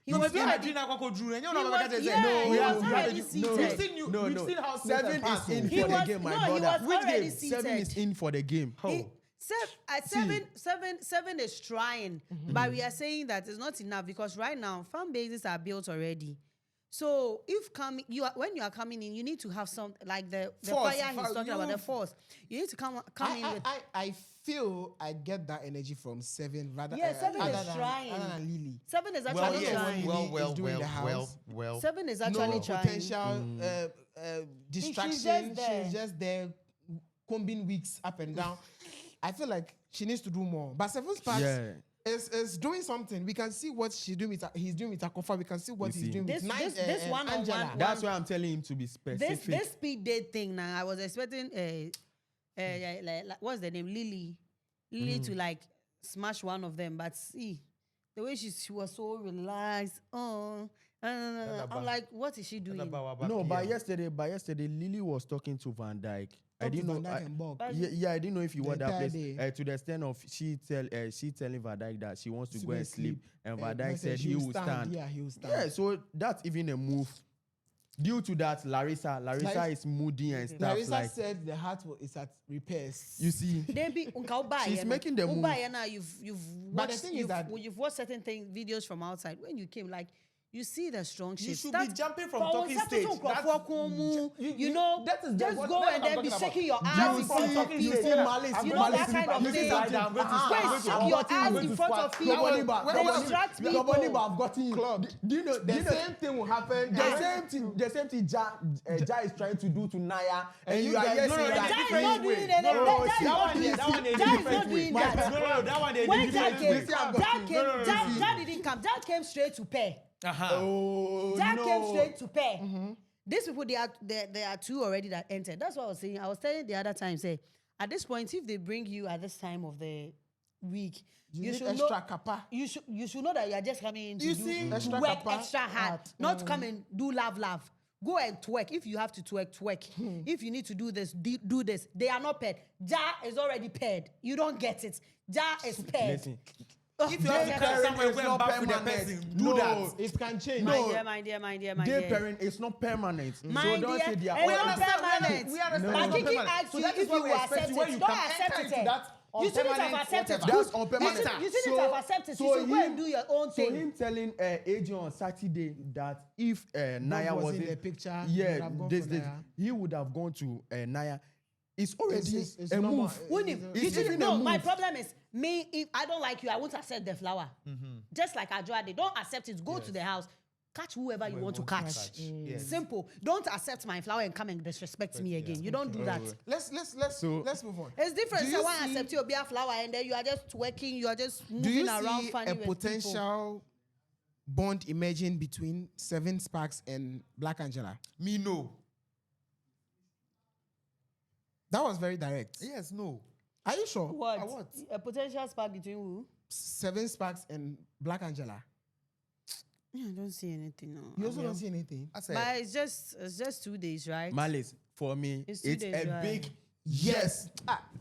No, He's but in- Adrian Akoko Drew, and you know He what was- I'm saying? yeah, No, he we was have already a- seated. We've seen you. No, We've no. seen how Seven pass. is in He for the was- game, my no, he brother. was Which already game? seated. Seven is in for the game. He- Seven is trying, but we are saying that it's not enough because right now fan bases are built already. So if when you are coming in, you need to have some like the Force, fire he's talking about, the force. You need to come in with. I feel I get that energy from Seven rather. Yeah, Seven is other trying. than Lily. Seven is Well, actually yes. trying. Lily is doing the house. Well. Seven is actually No trying. potential distraction. just there. She's just there combing wigs up and down. I feel like she needs to do more. But Seven Sparks is doing something. We can see what he's doing with Akorfa. We can see what he's doing with this one on Angela. one. That's why I'm telling him to be specific. This speed date thing now, I was expecting like, what's the name? Lily to like smash one of them, but see the way she was so relaxed. I'm like, what is she doing? No, by yesterday, Lily was talking to Van Dijk. I didn't know. I didn't know if you were that place. To the extent of she telling Van Dijk that she wants to go and sleep, and Van Dijk said he will stand. Yeah, he will stand. Yeah, so that's even a move. Due to that, Larissa is moody and stuff. Larissa said the heart is at repairs. You see, she's making the move. But the thing is that you've watched certain videos from outside. When you came, like, you see the strong shit. You should be jumping from talking stage. Just go and then be shaking your ass in front of people. You see Malice. You know that kind of thing. Go and shake your ass in front of people. They distract people. I've gotten club. Do you know the same thing will happen? The same thing Jah is trying to do to Naya, and you are Jah is not doing it. Jah is not doing that. That one they When Jah different. didn't come. Jah came straight to pay. Oh, Jah came straight to pay. These people, there are two already that entered. That's what I was saying. I was telling the other time, say, at this point, if they bring you at this time of the week, you should know kappa. You should know that you are just coming in to extra work kappa extra hard, not come and do love. Go and twerk. If you have to twerk. If you need to do this, do this. They are not paid. Jah is already paid. You don't get it. Jah is paid. Listen. If you have to carry somewhere going back with the person, do that. It can change. My dear. Day parent is not permanent. My So don't say they are dear, all it's not permanent. We understand. But It's not Kiki permanent. asked So you that if is what you we accept expect it. when you Don't come accept enter it. into that You shouldn't have unpermanent accepted whatever. it. That's unpermanent. You shouldn't have accepted it. You should go and do your own So thing. him telling Adrian on Saturday that if Naya was was in the picture, he would have gone to Naya. It's already It's a normal. move. You shouldn't know. My problem is me. If I don't like you, I won't accept the flower. Just like Ajua, they don't accept it. Go to the house, catch whoever you want to catch. Yes. Simple. Don't accept my flower and come and disrespect me again. You don't do that. Let's move on. It's different. Do So you one see- accept your beer flower and then you are just twerking. You are just Do moving you around see funny a with people. potential bond emerging between Seven Sparks and Black Angela? Me no. That was very direct. Yes, no. Are you sure? What? What? A potential spark between who? Seven Sparks and Black Angela. Yeah, I don't see anything. No. You also don't see anything. I said, But it's just 2 days, right? Malice, for me, It's it's 2 days, a right? big yes.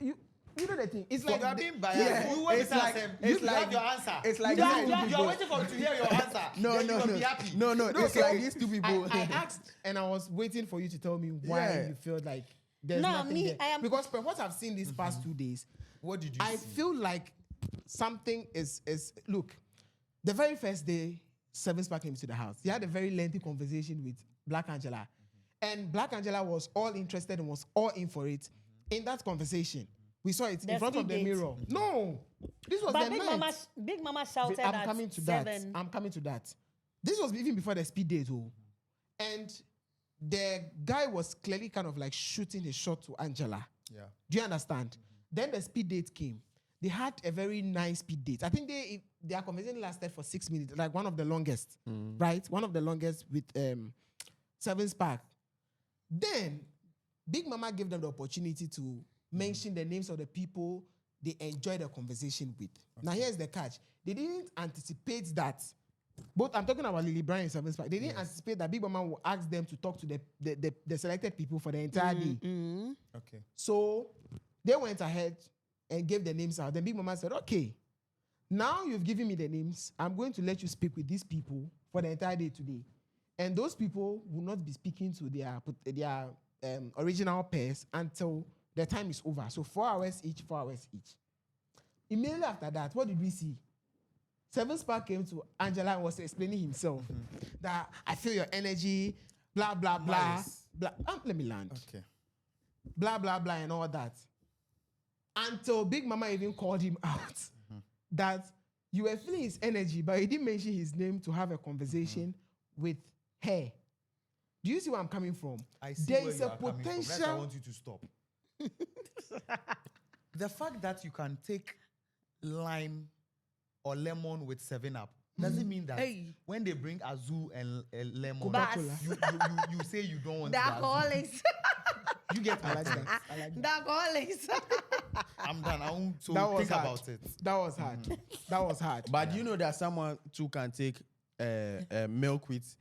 You know the thing. It's you like are being biased. Yeah, You wait it's to like- answer. it's You like- have your answer. It's like you these are, two you are people. waiting to hear your answer. No, Then no, you will no. be happy. No, it's so like these two people. I asked and I was waiting for you to tell me why Yeah. you feel like there's No, nothing me, there. I am- Because per what I've seen these past 2 days, What did you I see? feel like something is look, the very first day Seven Spark came to the house, he had a very lengthy conversation with Black Angela. And Black Angela was all interested and was all in for it. In that conversation, we saw it The in front of speed the date. mirror. No, this was But the Big night. Mama shouted I'm at coming to 7. that. I'm coming to that. This was even before the speed date, oh. And the guy was clearly kind of like shooting his shot to Angela. Yeah. Do you understand? Then the speed date came. They had a very nice speed date. I think their conversation lasted for 6 minutes, like one of the longest, right? One of the longest with Seven Spark. Then Big Mama gave them the opportunity to mention the names of the people they enjoyed the conversation with. Now here's the catch. They didn't anticipate that. Both I'm talking about Lily Bryan and Seven Spark. They didn't anticipate that Big Mama would ask them to talk to the selected people for the entire day. Okay. So they went ahead and gave the names out. Then Big Mama said, okay, now you've given me the names. I'm going to let you speak with these people for the entire day today. And those people will not be speaking to their original pairs until the time is over. So 4 hours each, 4 hours each. Immediately after that, what did we see? Seven Spark came to Angela and was explaining himself that I feel your energy, blah blah blah, Malice. blah. Let me land. Okay. Blah blah blah and all that. Until Big Mama even called him out that you were feeling his energy, but he didn't mention his name to have a conversation with her. Do you see where I'm coming from? I see There where is you a are coming from. That's why I potential. want you to stop. The fact that you can take lime or lemon with 7-Up doesn't mean that Hey. when they bring Azul and lemon, Coca-Cola. you say you don't want The the Azul. alcoholics. You get I my like point. that. I like that. The alcoholics. I'm done. I won't so That was think hard. about it. That was hard. That was hard. But you know that someone too can take milk with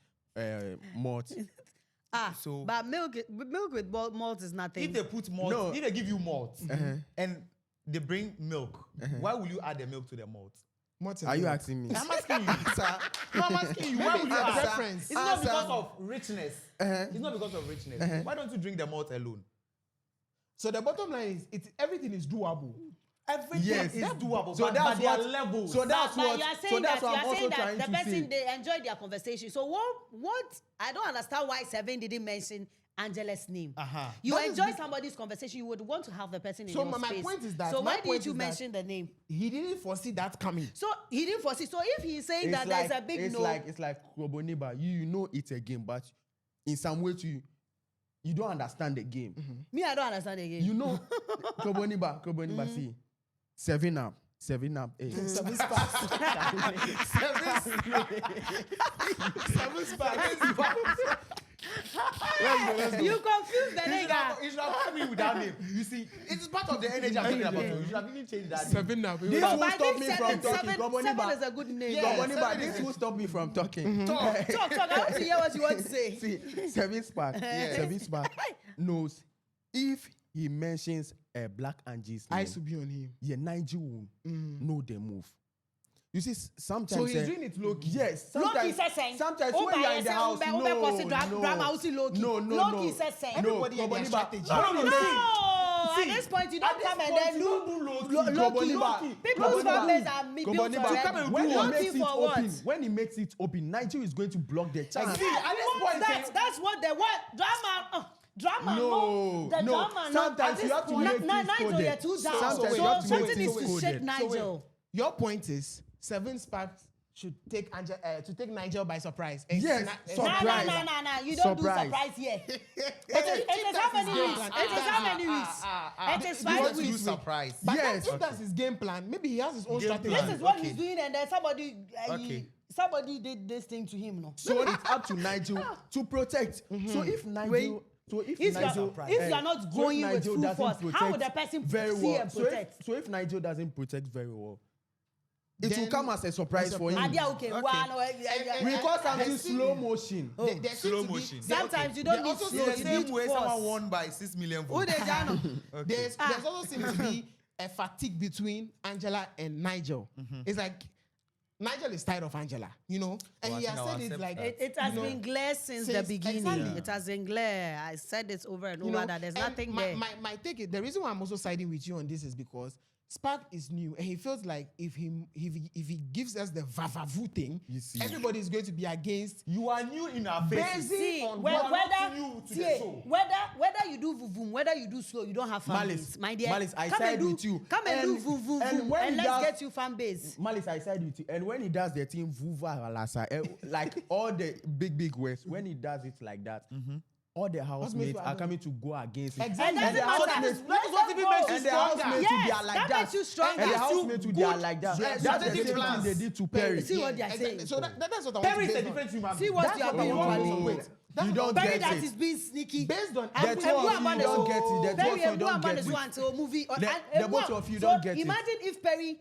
malt. So- but milk with malt is nothing. If they put malt, No. if they give you malt and they bring milk, why will you add the milk to the malt? What's Are you asking me? I'm asking you, sir. No, I'm asking you. Why will you Answer. add Preference. It's not Answer. because of richness. It's not because of richness. Why don't you drink the malt alone? So the bottom line is, everything is doable. Everything Yes. is doable. So but that's there are what- levels. so that's but what. you are So saying that's that what you I'm are also saying that trying the to person say. they enjoyed their conversation. So what I don't understand why Seven didn't mention Angela's name. You That is enjoy be- somebody's conversation, you would want to have the person in So your my space. point is that- So my why point didn't you is that- mention the name? He didn't foresee that coming. So he didn't foresee. So if he's saying It's that like, there's a big it's no, like it's like Kroboniba. You know it's a game, but in some way you don't understand the game. me I don't understand again. You know Kroboniba, see 7-Up. 7-Up. Hey. Seven Sparks. Seven Sparks. you confused the nigga. You should have come in with that name. You see, it's part of the energy I'm talking about. You should have even changed that name. 7-Up. This No, will but I stop think me seven, from talking. seven, Kroboniba. seven is a good name. Yeah. Kroboniba, seven this is- will stop me from talking. Talk. I want to hear what you want to say. See, 7-Spark. 7-Spark knows if he mentions a Black Angie's name, Eyes will be on him. yeah, Nigel will know the move. You see, sometimes. So he's doing it low key. Yes, Loki sometimes. says saying. Sometimes when you are in the house, no, Loki says saying. Everybody has their strategy. No, at this point you don't come and then do Loki. People's families are built already. When he Loki makes it for what? open, when he makes it open, Nigel is going to block the chance. See, at this point, That's what the what drama. Drama, No, the no. drama. Sometimes you have to make things Nigel, coded. you're too down. Sometimes you have to So make something things is to coded. shake So Nigel. Your point is 7-Sparks should take Nigel by surprise. And Yes, surprise. No. You don't Surprise. do surprise here. It is how many weeks? It is how many weeks? It is you want 5 to do weeks. surprise. But Yes. if that's his game plan, maybe he has his own Game strategy. plan. This is what Okay. he's doing, and then Okay. somebody did this thing to him. No. So it's up to Nigel to protect. So if Nigel, If you are not so going if with Nigel full doesn't force, how would the protect person very see well? and So protect? if Nigel doesn't protect very well, it will Then come as a surprise for him. Adia, okay. Okay. We call There something seems- slow motion. There seems Slow to be- motion. Sometimes you don't There need also slow, The seems you same need way force. someone won by 6 million Who votes. they jano? There's also seems to be a fatigue between Angela and Nigel. It's like Nigel is tired of Angela, you know, and Oh, I he think has I'll said it accept like that. It has you know, been clear since the since- beginning. exactly. It has been clear. I said this over and you over know, that there's and nothing my, there. My take is the reason why I'm also siding with you on this is because Spark is new and he feels like if he gives us the vavavu thing, You see. everybody is going to be against. You are new in our faces. See, on whether what you to the show. whether you do vuvum, whether you do slow, you don't have fan Malice, base, my dear. Malice, I come side and do, with you. Come and, And- do vuvum, and and, when and he let's does- get you fan base. Malice, I side with you. And when he does the thing, vuva alasa, like all the big words, when he does it like that, all the housemates will are coming to go against it. Exactly. And And the doesn't matter. housemates, That is what even makes you and the stronger. housemates will be Yes, like that that. makes you stronger. And the Gives you housemates will be good like that. Yes, That's the strategic same thing plans. they did to Perry. See what they are exactly. saying. So that's what I want Perry to is a base on. different human See being. what That's you are what I being want to funny. wait. You don't Perry get that it. is being sneaky. Based on The every- two of you Perry don't get it. The two of you don't get is it. one to movie. The both of you don't get it. Imagine if Perry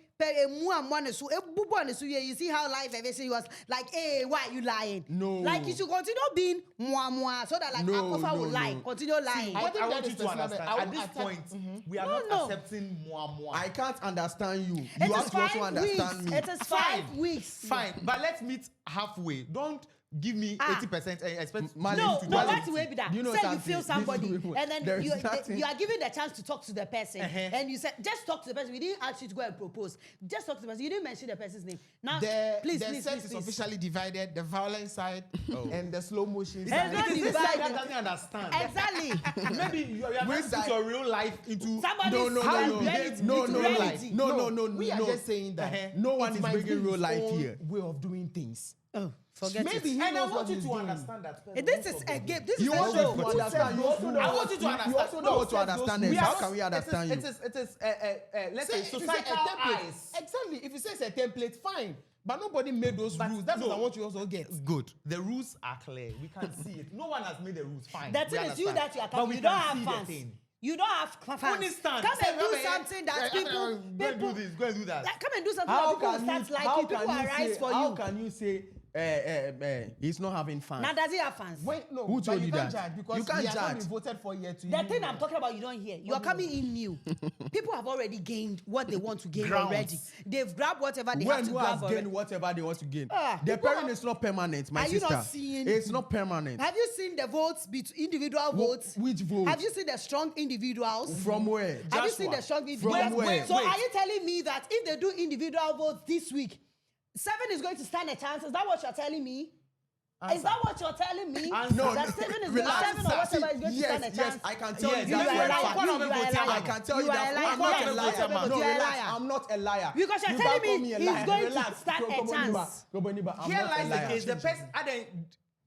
you see how life everything was like, hey, why are you lying? No. Like you should continue being moi so that like No, Akorfa will no, lie. no. Continue lying. I I think want that you is to personal. understand. I At will this accept- point, we are No, not no. accepting moi. I can't understand you. It You is have to also 5 understand weeks. me. It is 5 weeks. Fine, but let's meet halfway. Don't give me Ah. 80% and expect Mali- No, to no, Mali- what's the way be that? Do you know Say you something? feel This somebody, is what- and then there is you nothing- are given the chance to talk to the person, Uh-huh. and you said just talk to the person. We didn't ask you to go and propose. Just talk to the person. You didn't mention the person's name. Now, please, the please, set please, is please. officially divided: the violent side and the slow motion It's side. not It is this side that divided. doesn't understand. Exactly. Maybe you are trying to put side? your real life into Somebody's No, no, how no, you no. blend it No, into no, no. reality. No. We are just saying that Uh-huh. No one it is might bringing be real his life own here. way of doing things. Oh, forget Maybe it. he And I knows want what you he's to doing. understand that. This is a game. This is You a want show. to understand. You also know. I want you to You understand. also know what to understand. We Is are how not- can we understand you? It is let's Say say if you say societal a template, eyes. exactly. If you say it's a template, fine. But nobody made those But rules. That's no. what I want you also get. Good. The rules are clear. We can see it. No one has made the rules. Fine. The we thing is, you understand. that you are But coming, we you don't can have see the fans. thing. You don't have fans. Understand. Come and do Say, something that people. Go and do people this. Go and do that. come and do something How that people will can start you? liking. How People can will you arise say? for How you. can you say? He's not having fans. Now, does he have fans? Wait, no. Who but told you you can't that? judge because You can't he has not judge. been voted for yet. To The you. thing I'm talking about, you don't hear. You are coming in new. People have already gained what they want to gain Grounds. already. They've grabbed whatever they When have to who grab has already. gained whatever they want to gain. Ah, The people parent have- is not permanent, my Are you sister. not seeing- It's not permanent. Have you seen the votes between individual votes? Which vote? Have you seen the strong individuals? From where? Have you seen Joshua. the strong From individuals? where? So are you telling me that if they do individual votes this week, 7 is going to stand a chance? Is that what you're telling me? Is that what you're telling me? Answer. No, that 7 is going relax. 7 or whatever is going to Yes, stand a yes, chance? I can tell Yes, you You that are for a a liar. fact. You are a liar. I can tell you You are that a liar. I'm not a You are liar. a liar. No, You are a relax. liar. I'm not a liar. Because you're You telling can't call me a he's liar. going to Relax. stand a Goboniba, chance. Goboniba, I'm Here not a lies the liar. case. The person,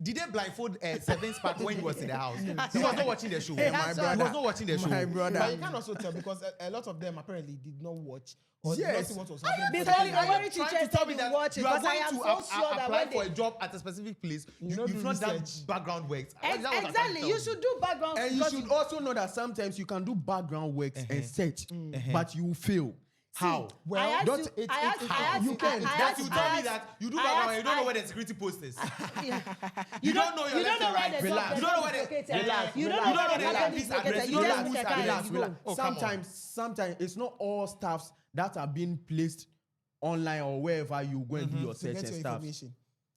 did they blindfold Seven's part when he was in the house? He was not watching the show. Hey, my He brother. He was not watching the show. My brother. But you can also tell because a lot of them apparently did not watch or did not Yes. see what was happening. Because before the they very died. Trying teacher to tell said me you that watch it, you are because I going am to so sure that apply when for they- a job at a specific place. You don't You've do not done research. background work. That was what I'm trying to Exactly. tell You should do background. And you because should also know that sometimes you can do background works and search, but you fail. How? Well, I asked don't- you- it's- I asked- it's- I asked- you can. I That asked- you I tell me asked- that you do I background, asked- you don't know I- where the security post is. You don't know your you don't left know and where right. the Relax. job- You don't know the where job the- is located. Relax. You don't Relax. know where You the don't know company where is the located. address You is. just Relax, pick a car Relax, and you relax. go. Oh, come on. Sometimes it's not all stuffs that are being placed online or wherever you go and do your to search get and your stuff. information.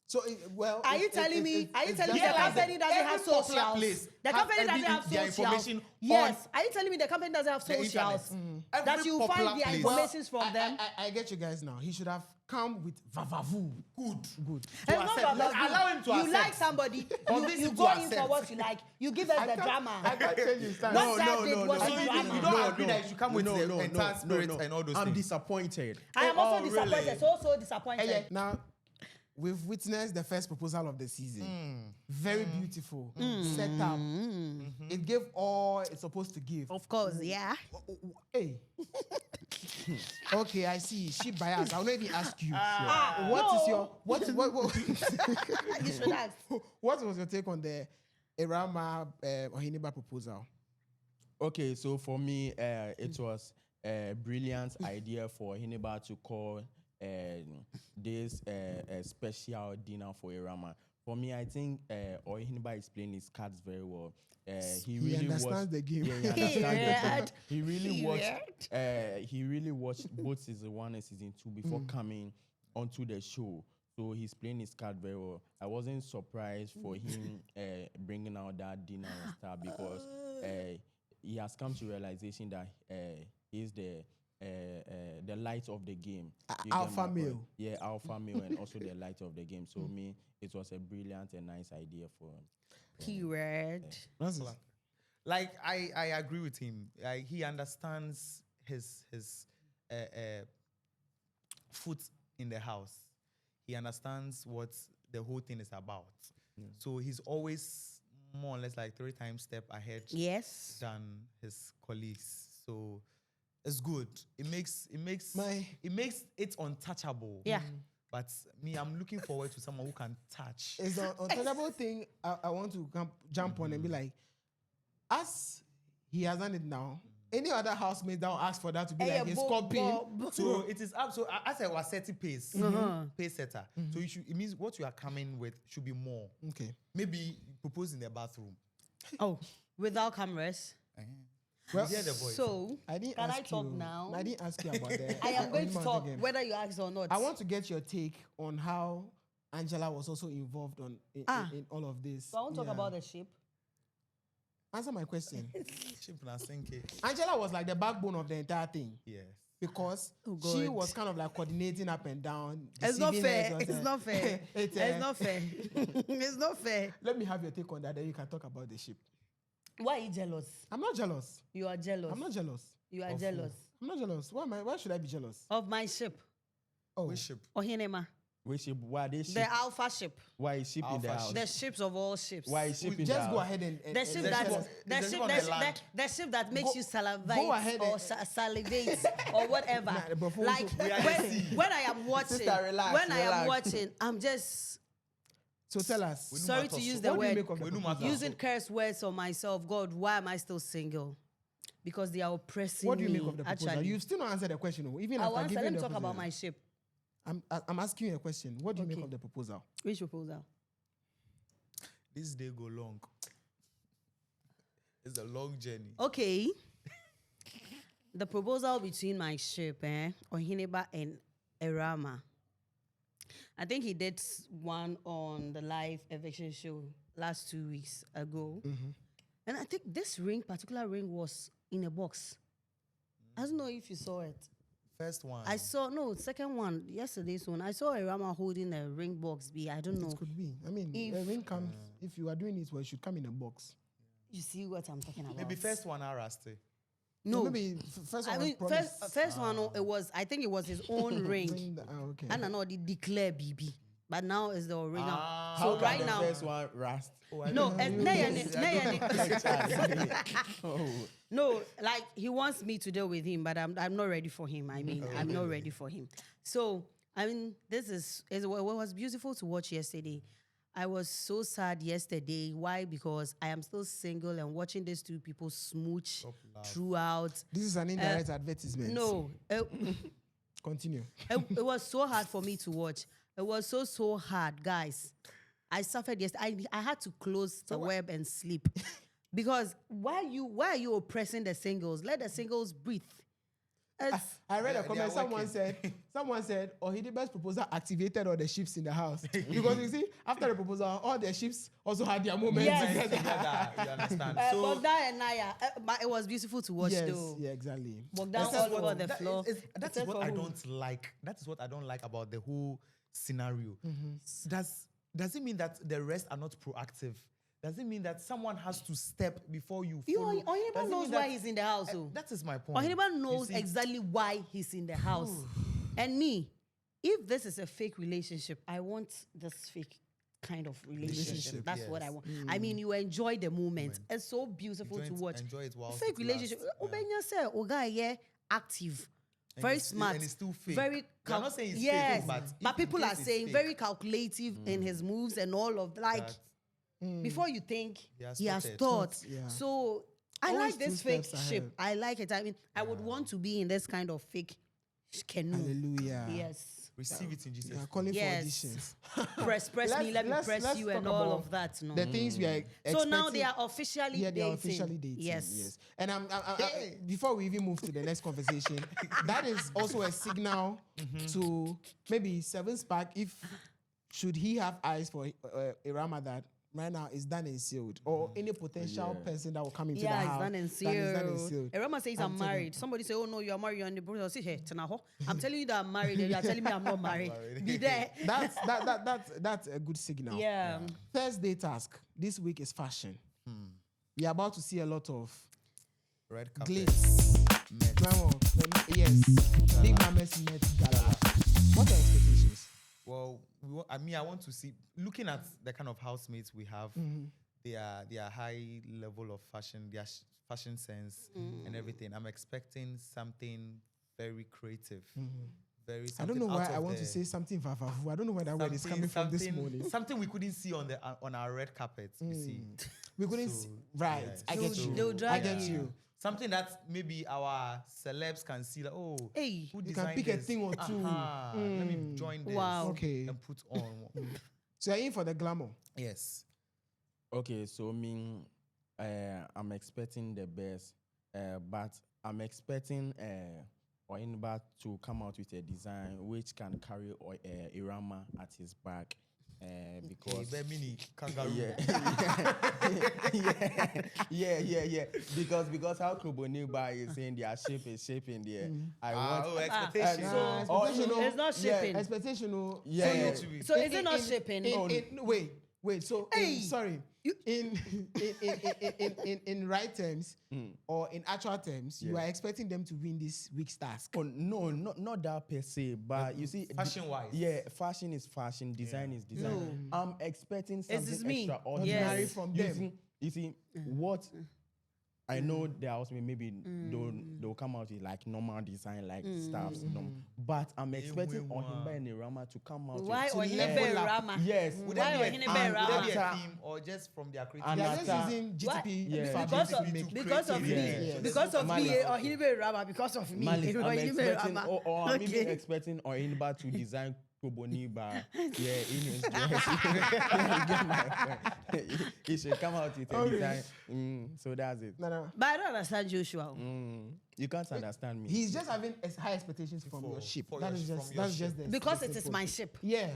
So, well, Are you telling me? Are you telling me the just like company doesn't have every popular socials? place The has company doesn't every- have their socials. information Yes. Are you telling me the company doesn't have the internet. socials? Every That you popular find their place. information from them. I get you guys now. He should have come with vavavu. Good. Good. It's not accept. about Let's you. allow him to You accept. like somebody, Convince you him go to in for accept. what you like. You give us the drama. I can't change his time. Not No, that no, date no, was no. a So you drama. don't agree that you should come with the entire spirit and all those I'm things. disappointed. I am Oh, also disappointed. really? So disappointed. Now, we've witnessed the first proposal of the season. Very beautiful. Set up. It gave all it's supposed to give. Of course, yeah. Hey. Okay, I see. She biased. I'll not even ask you. What no. is your what You should ask. what was your take on the Irama Ohiniba proposal? Okay, so for me, it was a brilliant idea for Hiniba to call this a special dinner for Irama. For me, I think Hiniba is playing his cards very well. He really understands watched, the game. Yeah, he understands the game. Weird. He really Weird. watched. He really watched both season 1 and season 2 before coming onto the show. So he's playing his card very well. I wasn't surprised for him bringing out that dinner and stuff because he has come to realization that he's the light of the game. You get Alpha my point? male. Yeah, alpha male and also the light of the game. So me, it was a brilliant and nice idea for him. Keyword. Like I agree with him. Like he understands his foot in the house. He understands what the whole thing is about. So he's always more or less like 3 times step ahead Yes. than his colleagues. So it's good. It makes it untouchable. Yeah. But me, I'm looking forward to someone who can touch. It's an untouchable thing I want to jump on and be like, as he has done it now, any other housemate that will ask for that to be Hey, like a Bob, scorpion. Bob. So it is up. So as I was setting pace, pace setter. So you should. It means what you are coming with should be more. Okay. Maybe propose in the bathroom. Oh, without cameras. Well, Hear the voice. So, I didn't can ask I talk you, now? I didn't ask you about that. I am going to Only talk again. whether you ask or not. I want to get your take on how Angela was also involved in all of this. So I won't talk about the ship. Answer my question. Angela was like the backbone of the entire thing. Yes. Because God. she was kind of like coordinating up and down. It's not deceiving fair. us. It's not fair. It's not fair. It's not fair. Let me have your take on that, then you can talk about the ship. Why are you jealous? I'm not jealous. You are jealous. I'm not jealous. You are jealous. I'm not jealous. Why should I be jealous? Of my ship. Oh. Which ship? Ohinema. Which ship? Why they ship? The Alpha ship. Why is ship in the Alpha house? ship. The ships of all ships. Why is ship in the Just house? go ahead and The ship and that tell us. the ship that makes you salivate go ahead or and- salivate or whatever. Nah, but for- Like when I am watching, Sister, relax, when I am relax. watching, I'm just So tell us. sorry to use the What do you word, make of the proposal? using curse words on myself. God, why am I still single? Because they are oppressing What do you me. make of the proposal? Actually, You've still not answered the question. Oh, even I after want to giving let me the talk about proposal. my ship. I'm asking you a question. What do you make Okay. of the proposal? Which proposal? This day go long. It's a long journey. Okay. The proposal between my ship, Ohineba and Erama. I think he did one on the live eviction show last 2 weeks ago. And I think this particular ring was in a box. I don't know if you saw it. First one. I saw, second one, yesterday's one. I saw Erama holding a ring box. I don't know. It could be. I mean, If- a ring comes, if you are doing it, well, it should come in a box. You see what I'm talking about? Maybe first one Araste. No. Maybe first one I was mean, promised. first one, I think it was his own ring. Okay. And I know they declare BB, but now it's the original. Ah. How So can right the now, first one rust? no, Oh, no, like he wants me to deal with him, but I'm not ready for him. I mean, I'm not ready for him. So I mean, this is what was beautiful to watch yesterday. I was so sad yesterday. Why? Because I am still single and watching these two people smooch throughout. This is an indirect advertisement. No, Continue. it was so hard for me to watch. It was so hard, guys. I suffered yesterday. I had to close the web and sleep. Because why are you oppressing the singles? Let the singles breathe. I read a They are comment. Someone said, Ohidiba's proposal activated all the ships in the house. Because you see, after the proposal, all the ships also had their moments. Yes. Together, you understand? Bogdan and Naya, but it was beautiful to watch Yes, though. yeah, exactly. Bogdan This is all what- over the that floor. that is Except what for I who? don't like. That is what I don't like about the whole scenario. Does it mean that the rest are not proactive? Does it mean that someone has to step before you follow? Does Ohineba it knows mean why that- he's in the house. Oh. That is my point. Ohineba You knows see? exactly why he's in the house. And me, if this is a fake relationship, I want this fake kind of relationship. That's what I yes. want. I mean, you enjoy the moment. It's so beautiful to watch. Enjoy it while Fake it relationship. lasts. Obenya say, Oga, yeah, active. And Very it's- smart. and it's still fake. Very We are not saying it's yes, fake, but but if in people case are it's saying fake. very calculative in his moves and all of like before you think he has spotted. thought. Yeah. So I Always like this two fake steps ship. ahead. I like it. I mean, I would want to be in this kind of fake canoe. Hallelujah. Yes. Receive it in Jesus' We are name. calling Yes. for auditions. Press me, let me let's press you talk and all about of that. No. The things we are So now expecting- they are officially Yeah, they dating. are officially dating. Yes. And before we even move to the next conversation, that is also a signal to maybe Seven Spark if should he have eyes for Irama that right now is done and sealed, or any potential person that will come into the Yeah, house it's done and that is done and sealed. sealed. Erama says I'm married. Somebody say, oh no, you are married. You're on the process. Say, hey, Tenaho. I'm telling you that I'm married, and you are telling me I'm not married. Be there. That's a good signal. Yeah. Thursday task this week is fashion. We are about to see a lot of Red carpet. glitz. Glamour. Yes. Big Mama's Met Gala. What are your expectations? Well, I want to see, looking at the kind of housemates we have, their high level of fashion, their fashion sense and everything. I'm expecting something very creative. Very. I don't know something why out I of want to the- say something vavavu. I don't know where that word is coming from this morning. Something we couldn't see on our red carpet. You see, We couldn't So, see. Right. yeah. I get They'll- you. they'll I drag get you. you. something that maybe our celebs can see. Like, oh, Hey. who You can designed pick a this? thing or two. Let me join this. Wow. Okay. And put on. So you're in for the glamour. Yes. okay. So I'm expecting the best, but I'm expecting Oinba to come out with a design which can carry Irama at his back. because mini kangaroo. yeah. Because how Kroboniba is saying their shape is shaping there. I want Expectations. It's not shipping. Expectation. Yeah. So is it not shipping? Wait. So in right terms or in actual terms, you are expecting them to win this week's task. Oh, no, not that per se, but you see, Fashion-wise. Fashion is fashion, design is design. I'm expecting This is something me. extraordinary Yes. from You them. see, what I know there also maybe they'll come out with like normal design like stuffs, but I'm expecting Ohimba and Rama to come out. Why with Ohinibe Rama? Yes, Would Why that be Ohinibe would that be a Rama? theme or just from their And creativity? They are just Atta- using GTP Yeah. Because of to because of create me, it. Yeah. because of Malice. me, Ohinibe Rama, because of me, Malice, I'm Ohinibe expecting, Rama. or I'm even Okay. expecting Ohimba to design Koboniba, in his dress. You get my point. He should come out with a design. So that's it. No. But I don't understand Joshua. You can't understand me. He's just having high expectations from your ship. for That your is sh- just from your that's ship. just the Because the it is simple. my ship. Yeah.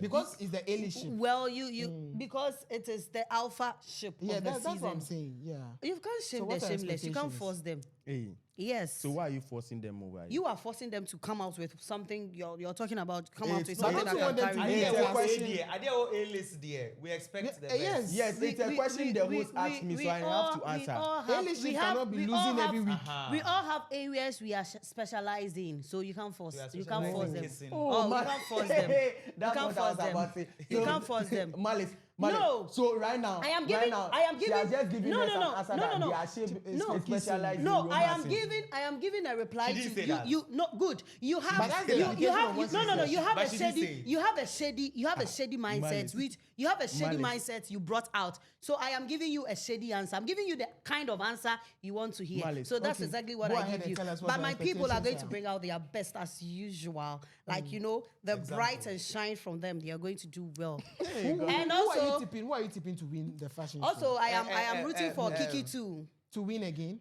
Because it's the alien ship. Well, you because it is the alpha ship Yeah, of the that's what I'm season. saying. Yeah. You can't shame what the are shameless. You can't expectations? force them. Hey, Yes. so why are you forcing them over? You are forcing them to come out with something you're talking about. Come out It's with not- something But that don't you can want them carry. to It's win a the question. Are they all A-list there? We expect the best. Yes. Yes, it's a question the host asked me, so I have to answer. Alien ship cannot be losing every week. We all have areas we are specialized in, so you can't force. We are You can't specialized force in them. kissing. Oh, you man. can't force them. That's can't what I was force them. about to say. You can't force them. Malice. No. So right now, I am right giving. now, I am giving. She has just given no, us no, an no, answer no, that no, no. their shape is No, specialized in no. I am romancing. giving. I am giving a reply She to didn't say you. that. You no good. You have. But that's the You implication have. of what No, she no, no. said. You have But a she didn't say shady. it. You have a shady. You have a shady mindset. Malice. Which you have a shady Malice. mindset you brought out. So I am giving you a shady answer. I'm giving you the kind of answer you want to hear. Malice. So that's Okay. exactly what Go I ahead give and you. tell us what But your my people are going expectations to are. bring out their best as usual. Like the bright and shine from them. They are going to do well. And also. Who are you tipping to win the fashion Also, show? I am rooting for Kiki too. To win again?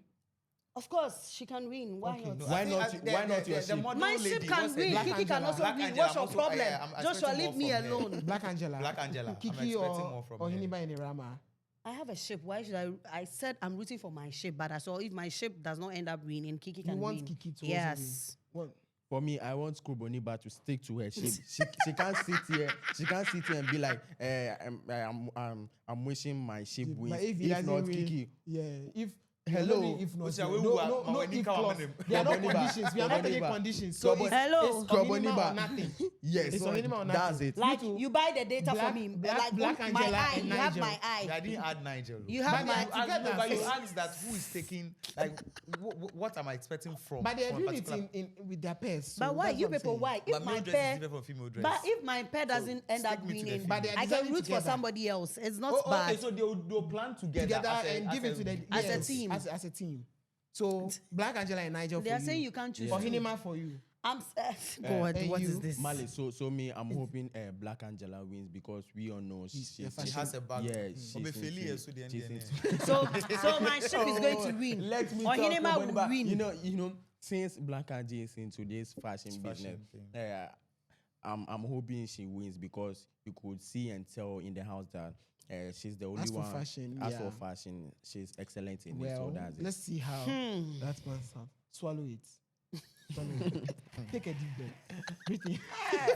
Of course, she can win. Why not? Why not? Why not your ship? My ship can win. Black Kiki can Angela. also Black win. Angela, What's your I'm also- problem? I'm Joshua, expecting leave more me from her. alone. Black Angela. Black Angela. I'm Kiki expecting more from or her. Hiniba and Irama. I have a ship. Why should I said I'm rooting for my ship, but I saw if my ship does not end up winning, Kiki can You want win. Kiki to Yes. also win. For me, I want Kroboniba to stick to her shape. She can't sit here. She can't sit here and be like, I'm wishing my shape wins. But if he If doesn't not, win, Kiki. yeah. If Hello. If not, Ocha, no, we no, were- no, no, we if need clause. to There are no Kroboniba. conditions. We are not taking Kroboniba. conditions. So it's Hello. Ohiniba or Kroboniba. nothing. Yes, It's Ohiniba or that's nothing. it. Like You you buy the data Black- for me. Black- Like Black my Angela eye. and You have Nigel. my eye. I didn't add Nigel. You have But my. they are You asked, together. but you asked that who is taking, like, what am I expecting from? But they're from a doing it particular- in with their pairs. So But why that's you what I'm people? saying. Why? But If my male dress is pair, different from female dress. but if my pair doesn't end stick up me to the winning, female. But they are I can designing root for together. somebody else. It's not Okay, bad. so they'll plan together, Together as a, and give it to the As a yes, team. As a team. So Black Angela and Nigel They for are saying you can't choose. Or two. Hinima for you. I'm God. and What you. is this? Mali, so me, I'm hoping Black Angela wins because we all know she's She has a back. Yeah, Obefeli, so the she's end. into- So my ship is going to win. Let me Or talk Hinima about will it. win. You know, since Black Angela is into this fashion business, thing. I'm hoping she wins because you could see and tell in the house that she's the only As for one. fashion, as yeah. for fashion, she's excellent in it. Well, So that's it. let's see how that pans out. Swallow it. Swallow it. Take a deep breath. Breathe in.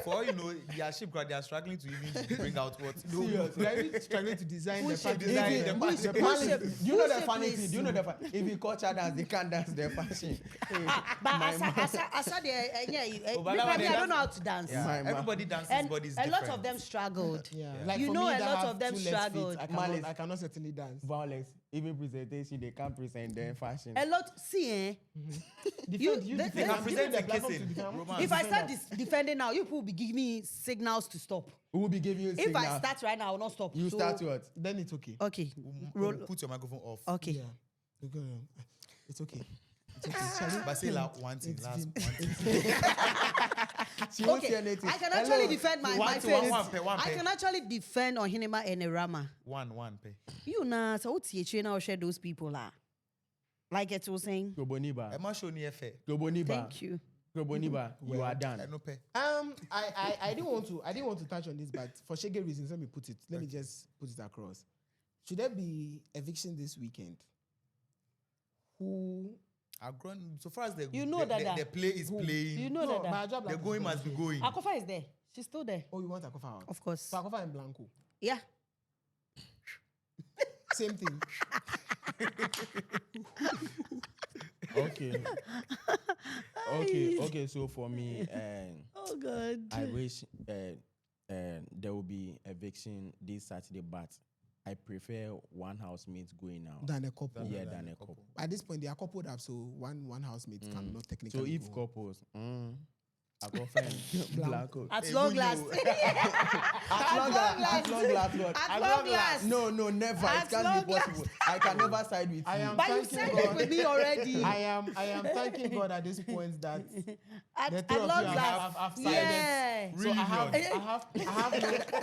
For all you know, their ship crowd, they are struggling to even bring out what. Serious. We are even struggling to design the Who should package. design Yeah. the Who package? should- Who Mali- should- Do you know who the should funny please? thing? Do you know the funny? If you culture dance, they can't dance their fashion. Hey, But my as man. I but that one they don't know how dance- to dance. Yeah, My man. everybody dances, And bodies a different. lot of them struggled. Yeah. Yeah. Like You for know me a that lot have of them 2 left feet, struggled. I cannot certainly dance. Violence, even presentation, they can't present their fashion. A lot. See, Defend, You- defend. they I'm can giving present the the platform kissing, to defend. romance. if I start defending now, you people will be giving me signals to stop. Who will be giving you a If signal? I start right now, I will not stop. You So- start what? Then it's okay. Okay. Roll, put your microphone off. Okay. Yeah. It's okay. It's okay. Shall we- But say like one thing, It's last been- one thing. She won't Okay, say anything. I can Hello. actually defend my One face. to one pay, one I pay. can actually defend Ohinema and Erama. One pay. You know, so what's your now share those people are? Like it was saying. Globoniba. Am I showing you fair? Globoniba. Thank you. Kroboniba, you are done. No pay. I didn't want to touch on this, but for shaggy reasons, let me just put it across. Should there be eviction this weekend? Who I've grown so far as the that play is playing. You know no, that. my job the like going must be going. Akorfa is there. She's still there. Oh, you want Akorfa out? Of course. So Akorfa and Blanco. Yeah. Same thing. Okay. So for me, Oh God. I wish there will be eviction this Saturday, but I prefer one housemate going out. Than a couple. Yeah, than a couple. At this point, they are coupled up, so one housemate cannot technically. So if go. couples, Akorfa and Blanco. At long last. At long last. No, never. At It can't long be possible. I can never side with I you. am But you thanking said God. it with me already. I am thanking God at this point that the At three of long you last. have sided. Yeah. So I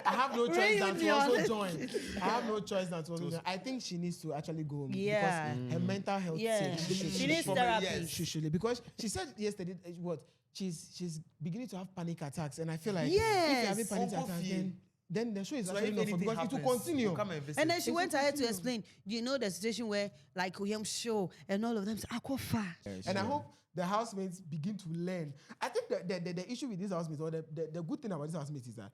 have no choice than to also join. I have no choice than to also join. I think she needs to actually go home Yeah. because her mental health. Yeah. sake, She needs should- therapy. yes. She should, because she said yesterday what she's beginning to have panic attacks, and I feel like if Yes. you're having panic Uncle attacks, Phil. then the show is So actually if not for anything because it will happens, continue. you come and visit. And then she went will ahead to continue. explain, you know, the situation where like William Show and all of them say Akorfa. And I hope the housemates begin to learn. I think the issue with these housemates, or the good thing about these housemates is that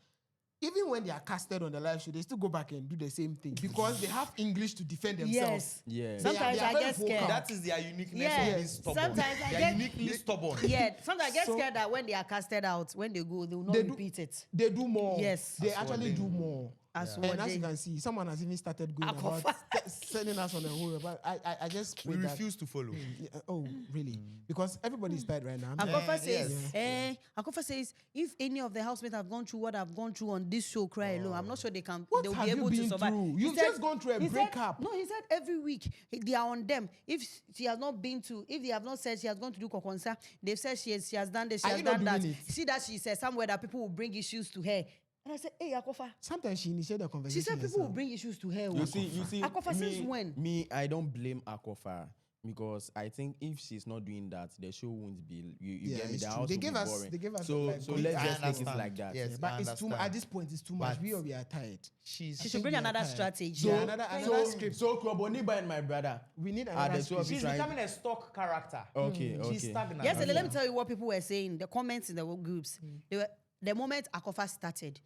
even when they are casted on the live show, they still go back and do the same thing because they have English to defend themselves. Yes. Yeah. Sometimes they are I very get vocal. scared. That is their uniqueness Yeah. of being stubborn. Sometimes I they are get- uniquely stubborn. Yeah. Sometimes I get So- scared that when they are casted out, when they go, they will not They do- repeat it. They do more. Yes. They That's what actually they do do. more. As And what as they- you can see, someone has even started going Akorfa. about sending us on a whole. But I just We pray that. refuse to follow. Yeah, oh, really? Because everybody's tired right now. Akorfa says, yes. Akorfa says, if any of the housemates have gone through what I've gone through on this show, cry alone, I'm not sure What they'll have be you able to been survive. through? He You've said- just gone through a he said- breakup. No, he said every week they are on them. If she has not been to, if they have not said she has gone to do kokonsa, they've said she has done this, she Are has you not done that. doing it? See that she said somewhere that people will bring issues to her. And I said, hey, Akorfa. Sometimes she initiated the conversation. She said people will herself. bring issues to her. You see, Akorfa since when? Me, I don't blame Akorfa because I think if she's not doing that, the show won't be. You Yeah, get me? it's The true. house They will gave be us- boring. they gave us So like so good- let's I just take it understand. like that. Yes. Yeah, but I it's too much. understand. At this point, it's too much. But- We are tired. She's She should bring another strategy. So another So script. so Kroboniba and my brother. We need Are another the two of script. you She's trying? becoming a stock character. Okay, okay. She's stagnant. Yes, let me tell you what people were saying. The comments in the groups. They were, the moment Akorfa started,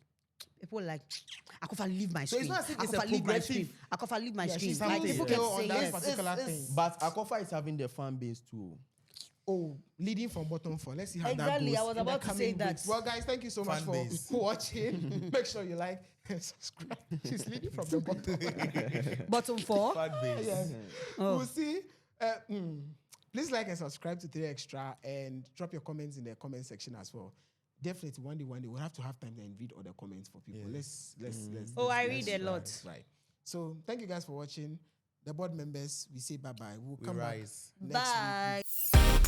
people were like, Akorfa, leave my So it's screen. not as if it's a Akorfa, leave my progressive- screen. Akorfa, leave my Yeah, screen. she's Like having people a kept scale on saying, that yes. particular thing. But Akorfa is having the fan base too. Oh, leading from bottom four. Let's see how Exactly, that goes. I was in the about to coming say that. weeks. Well, guys, thank you so much Fan for base. watching. Make sure you like and subscribe. She's leading from the bottom. Bottom four. Fat base. Yes. Oh. We'll see. Please like and subscribe to 3Extra and drop your comments in the comment section as well. Definitely one day we'll have to have time and read all the comments for people. Let's Oh, I let's read a try. lot. Right. So thank you guys for watching. The board members, we say bye bye. We'll We come back rise. next week. Bye.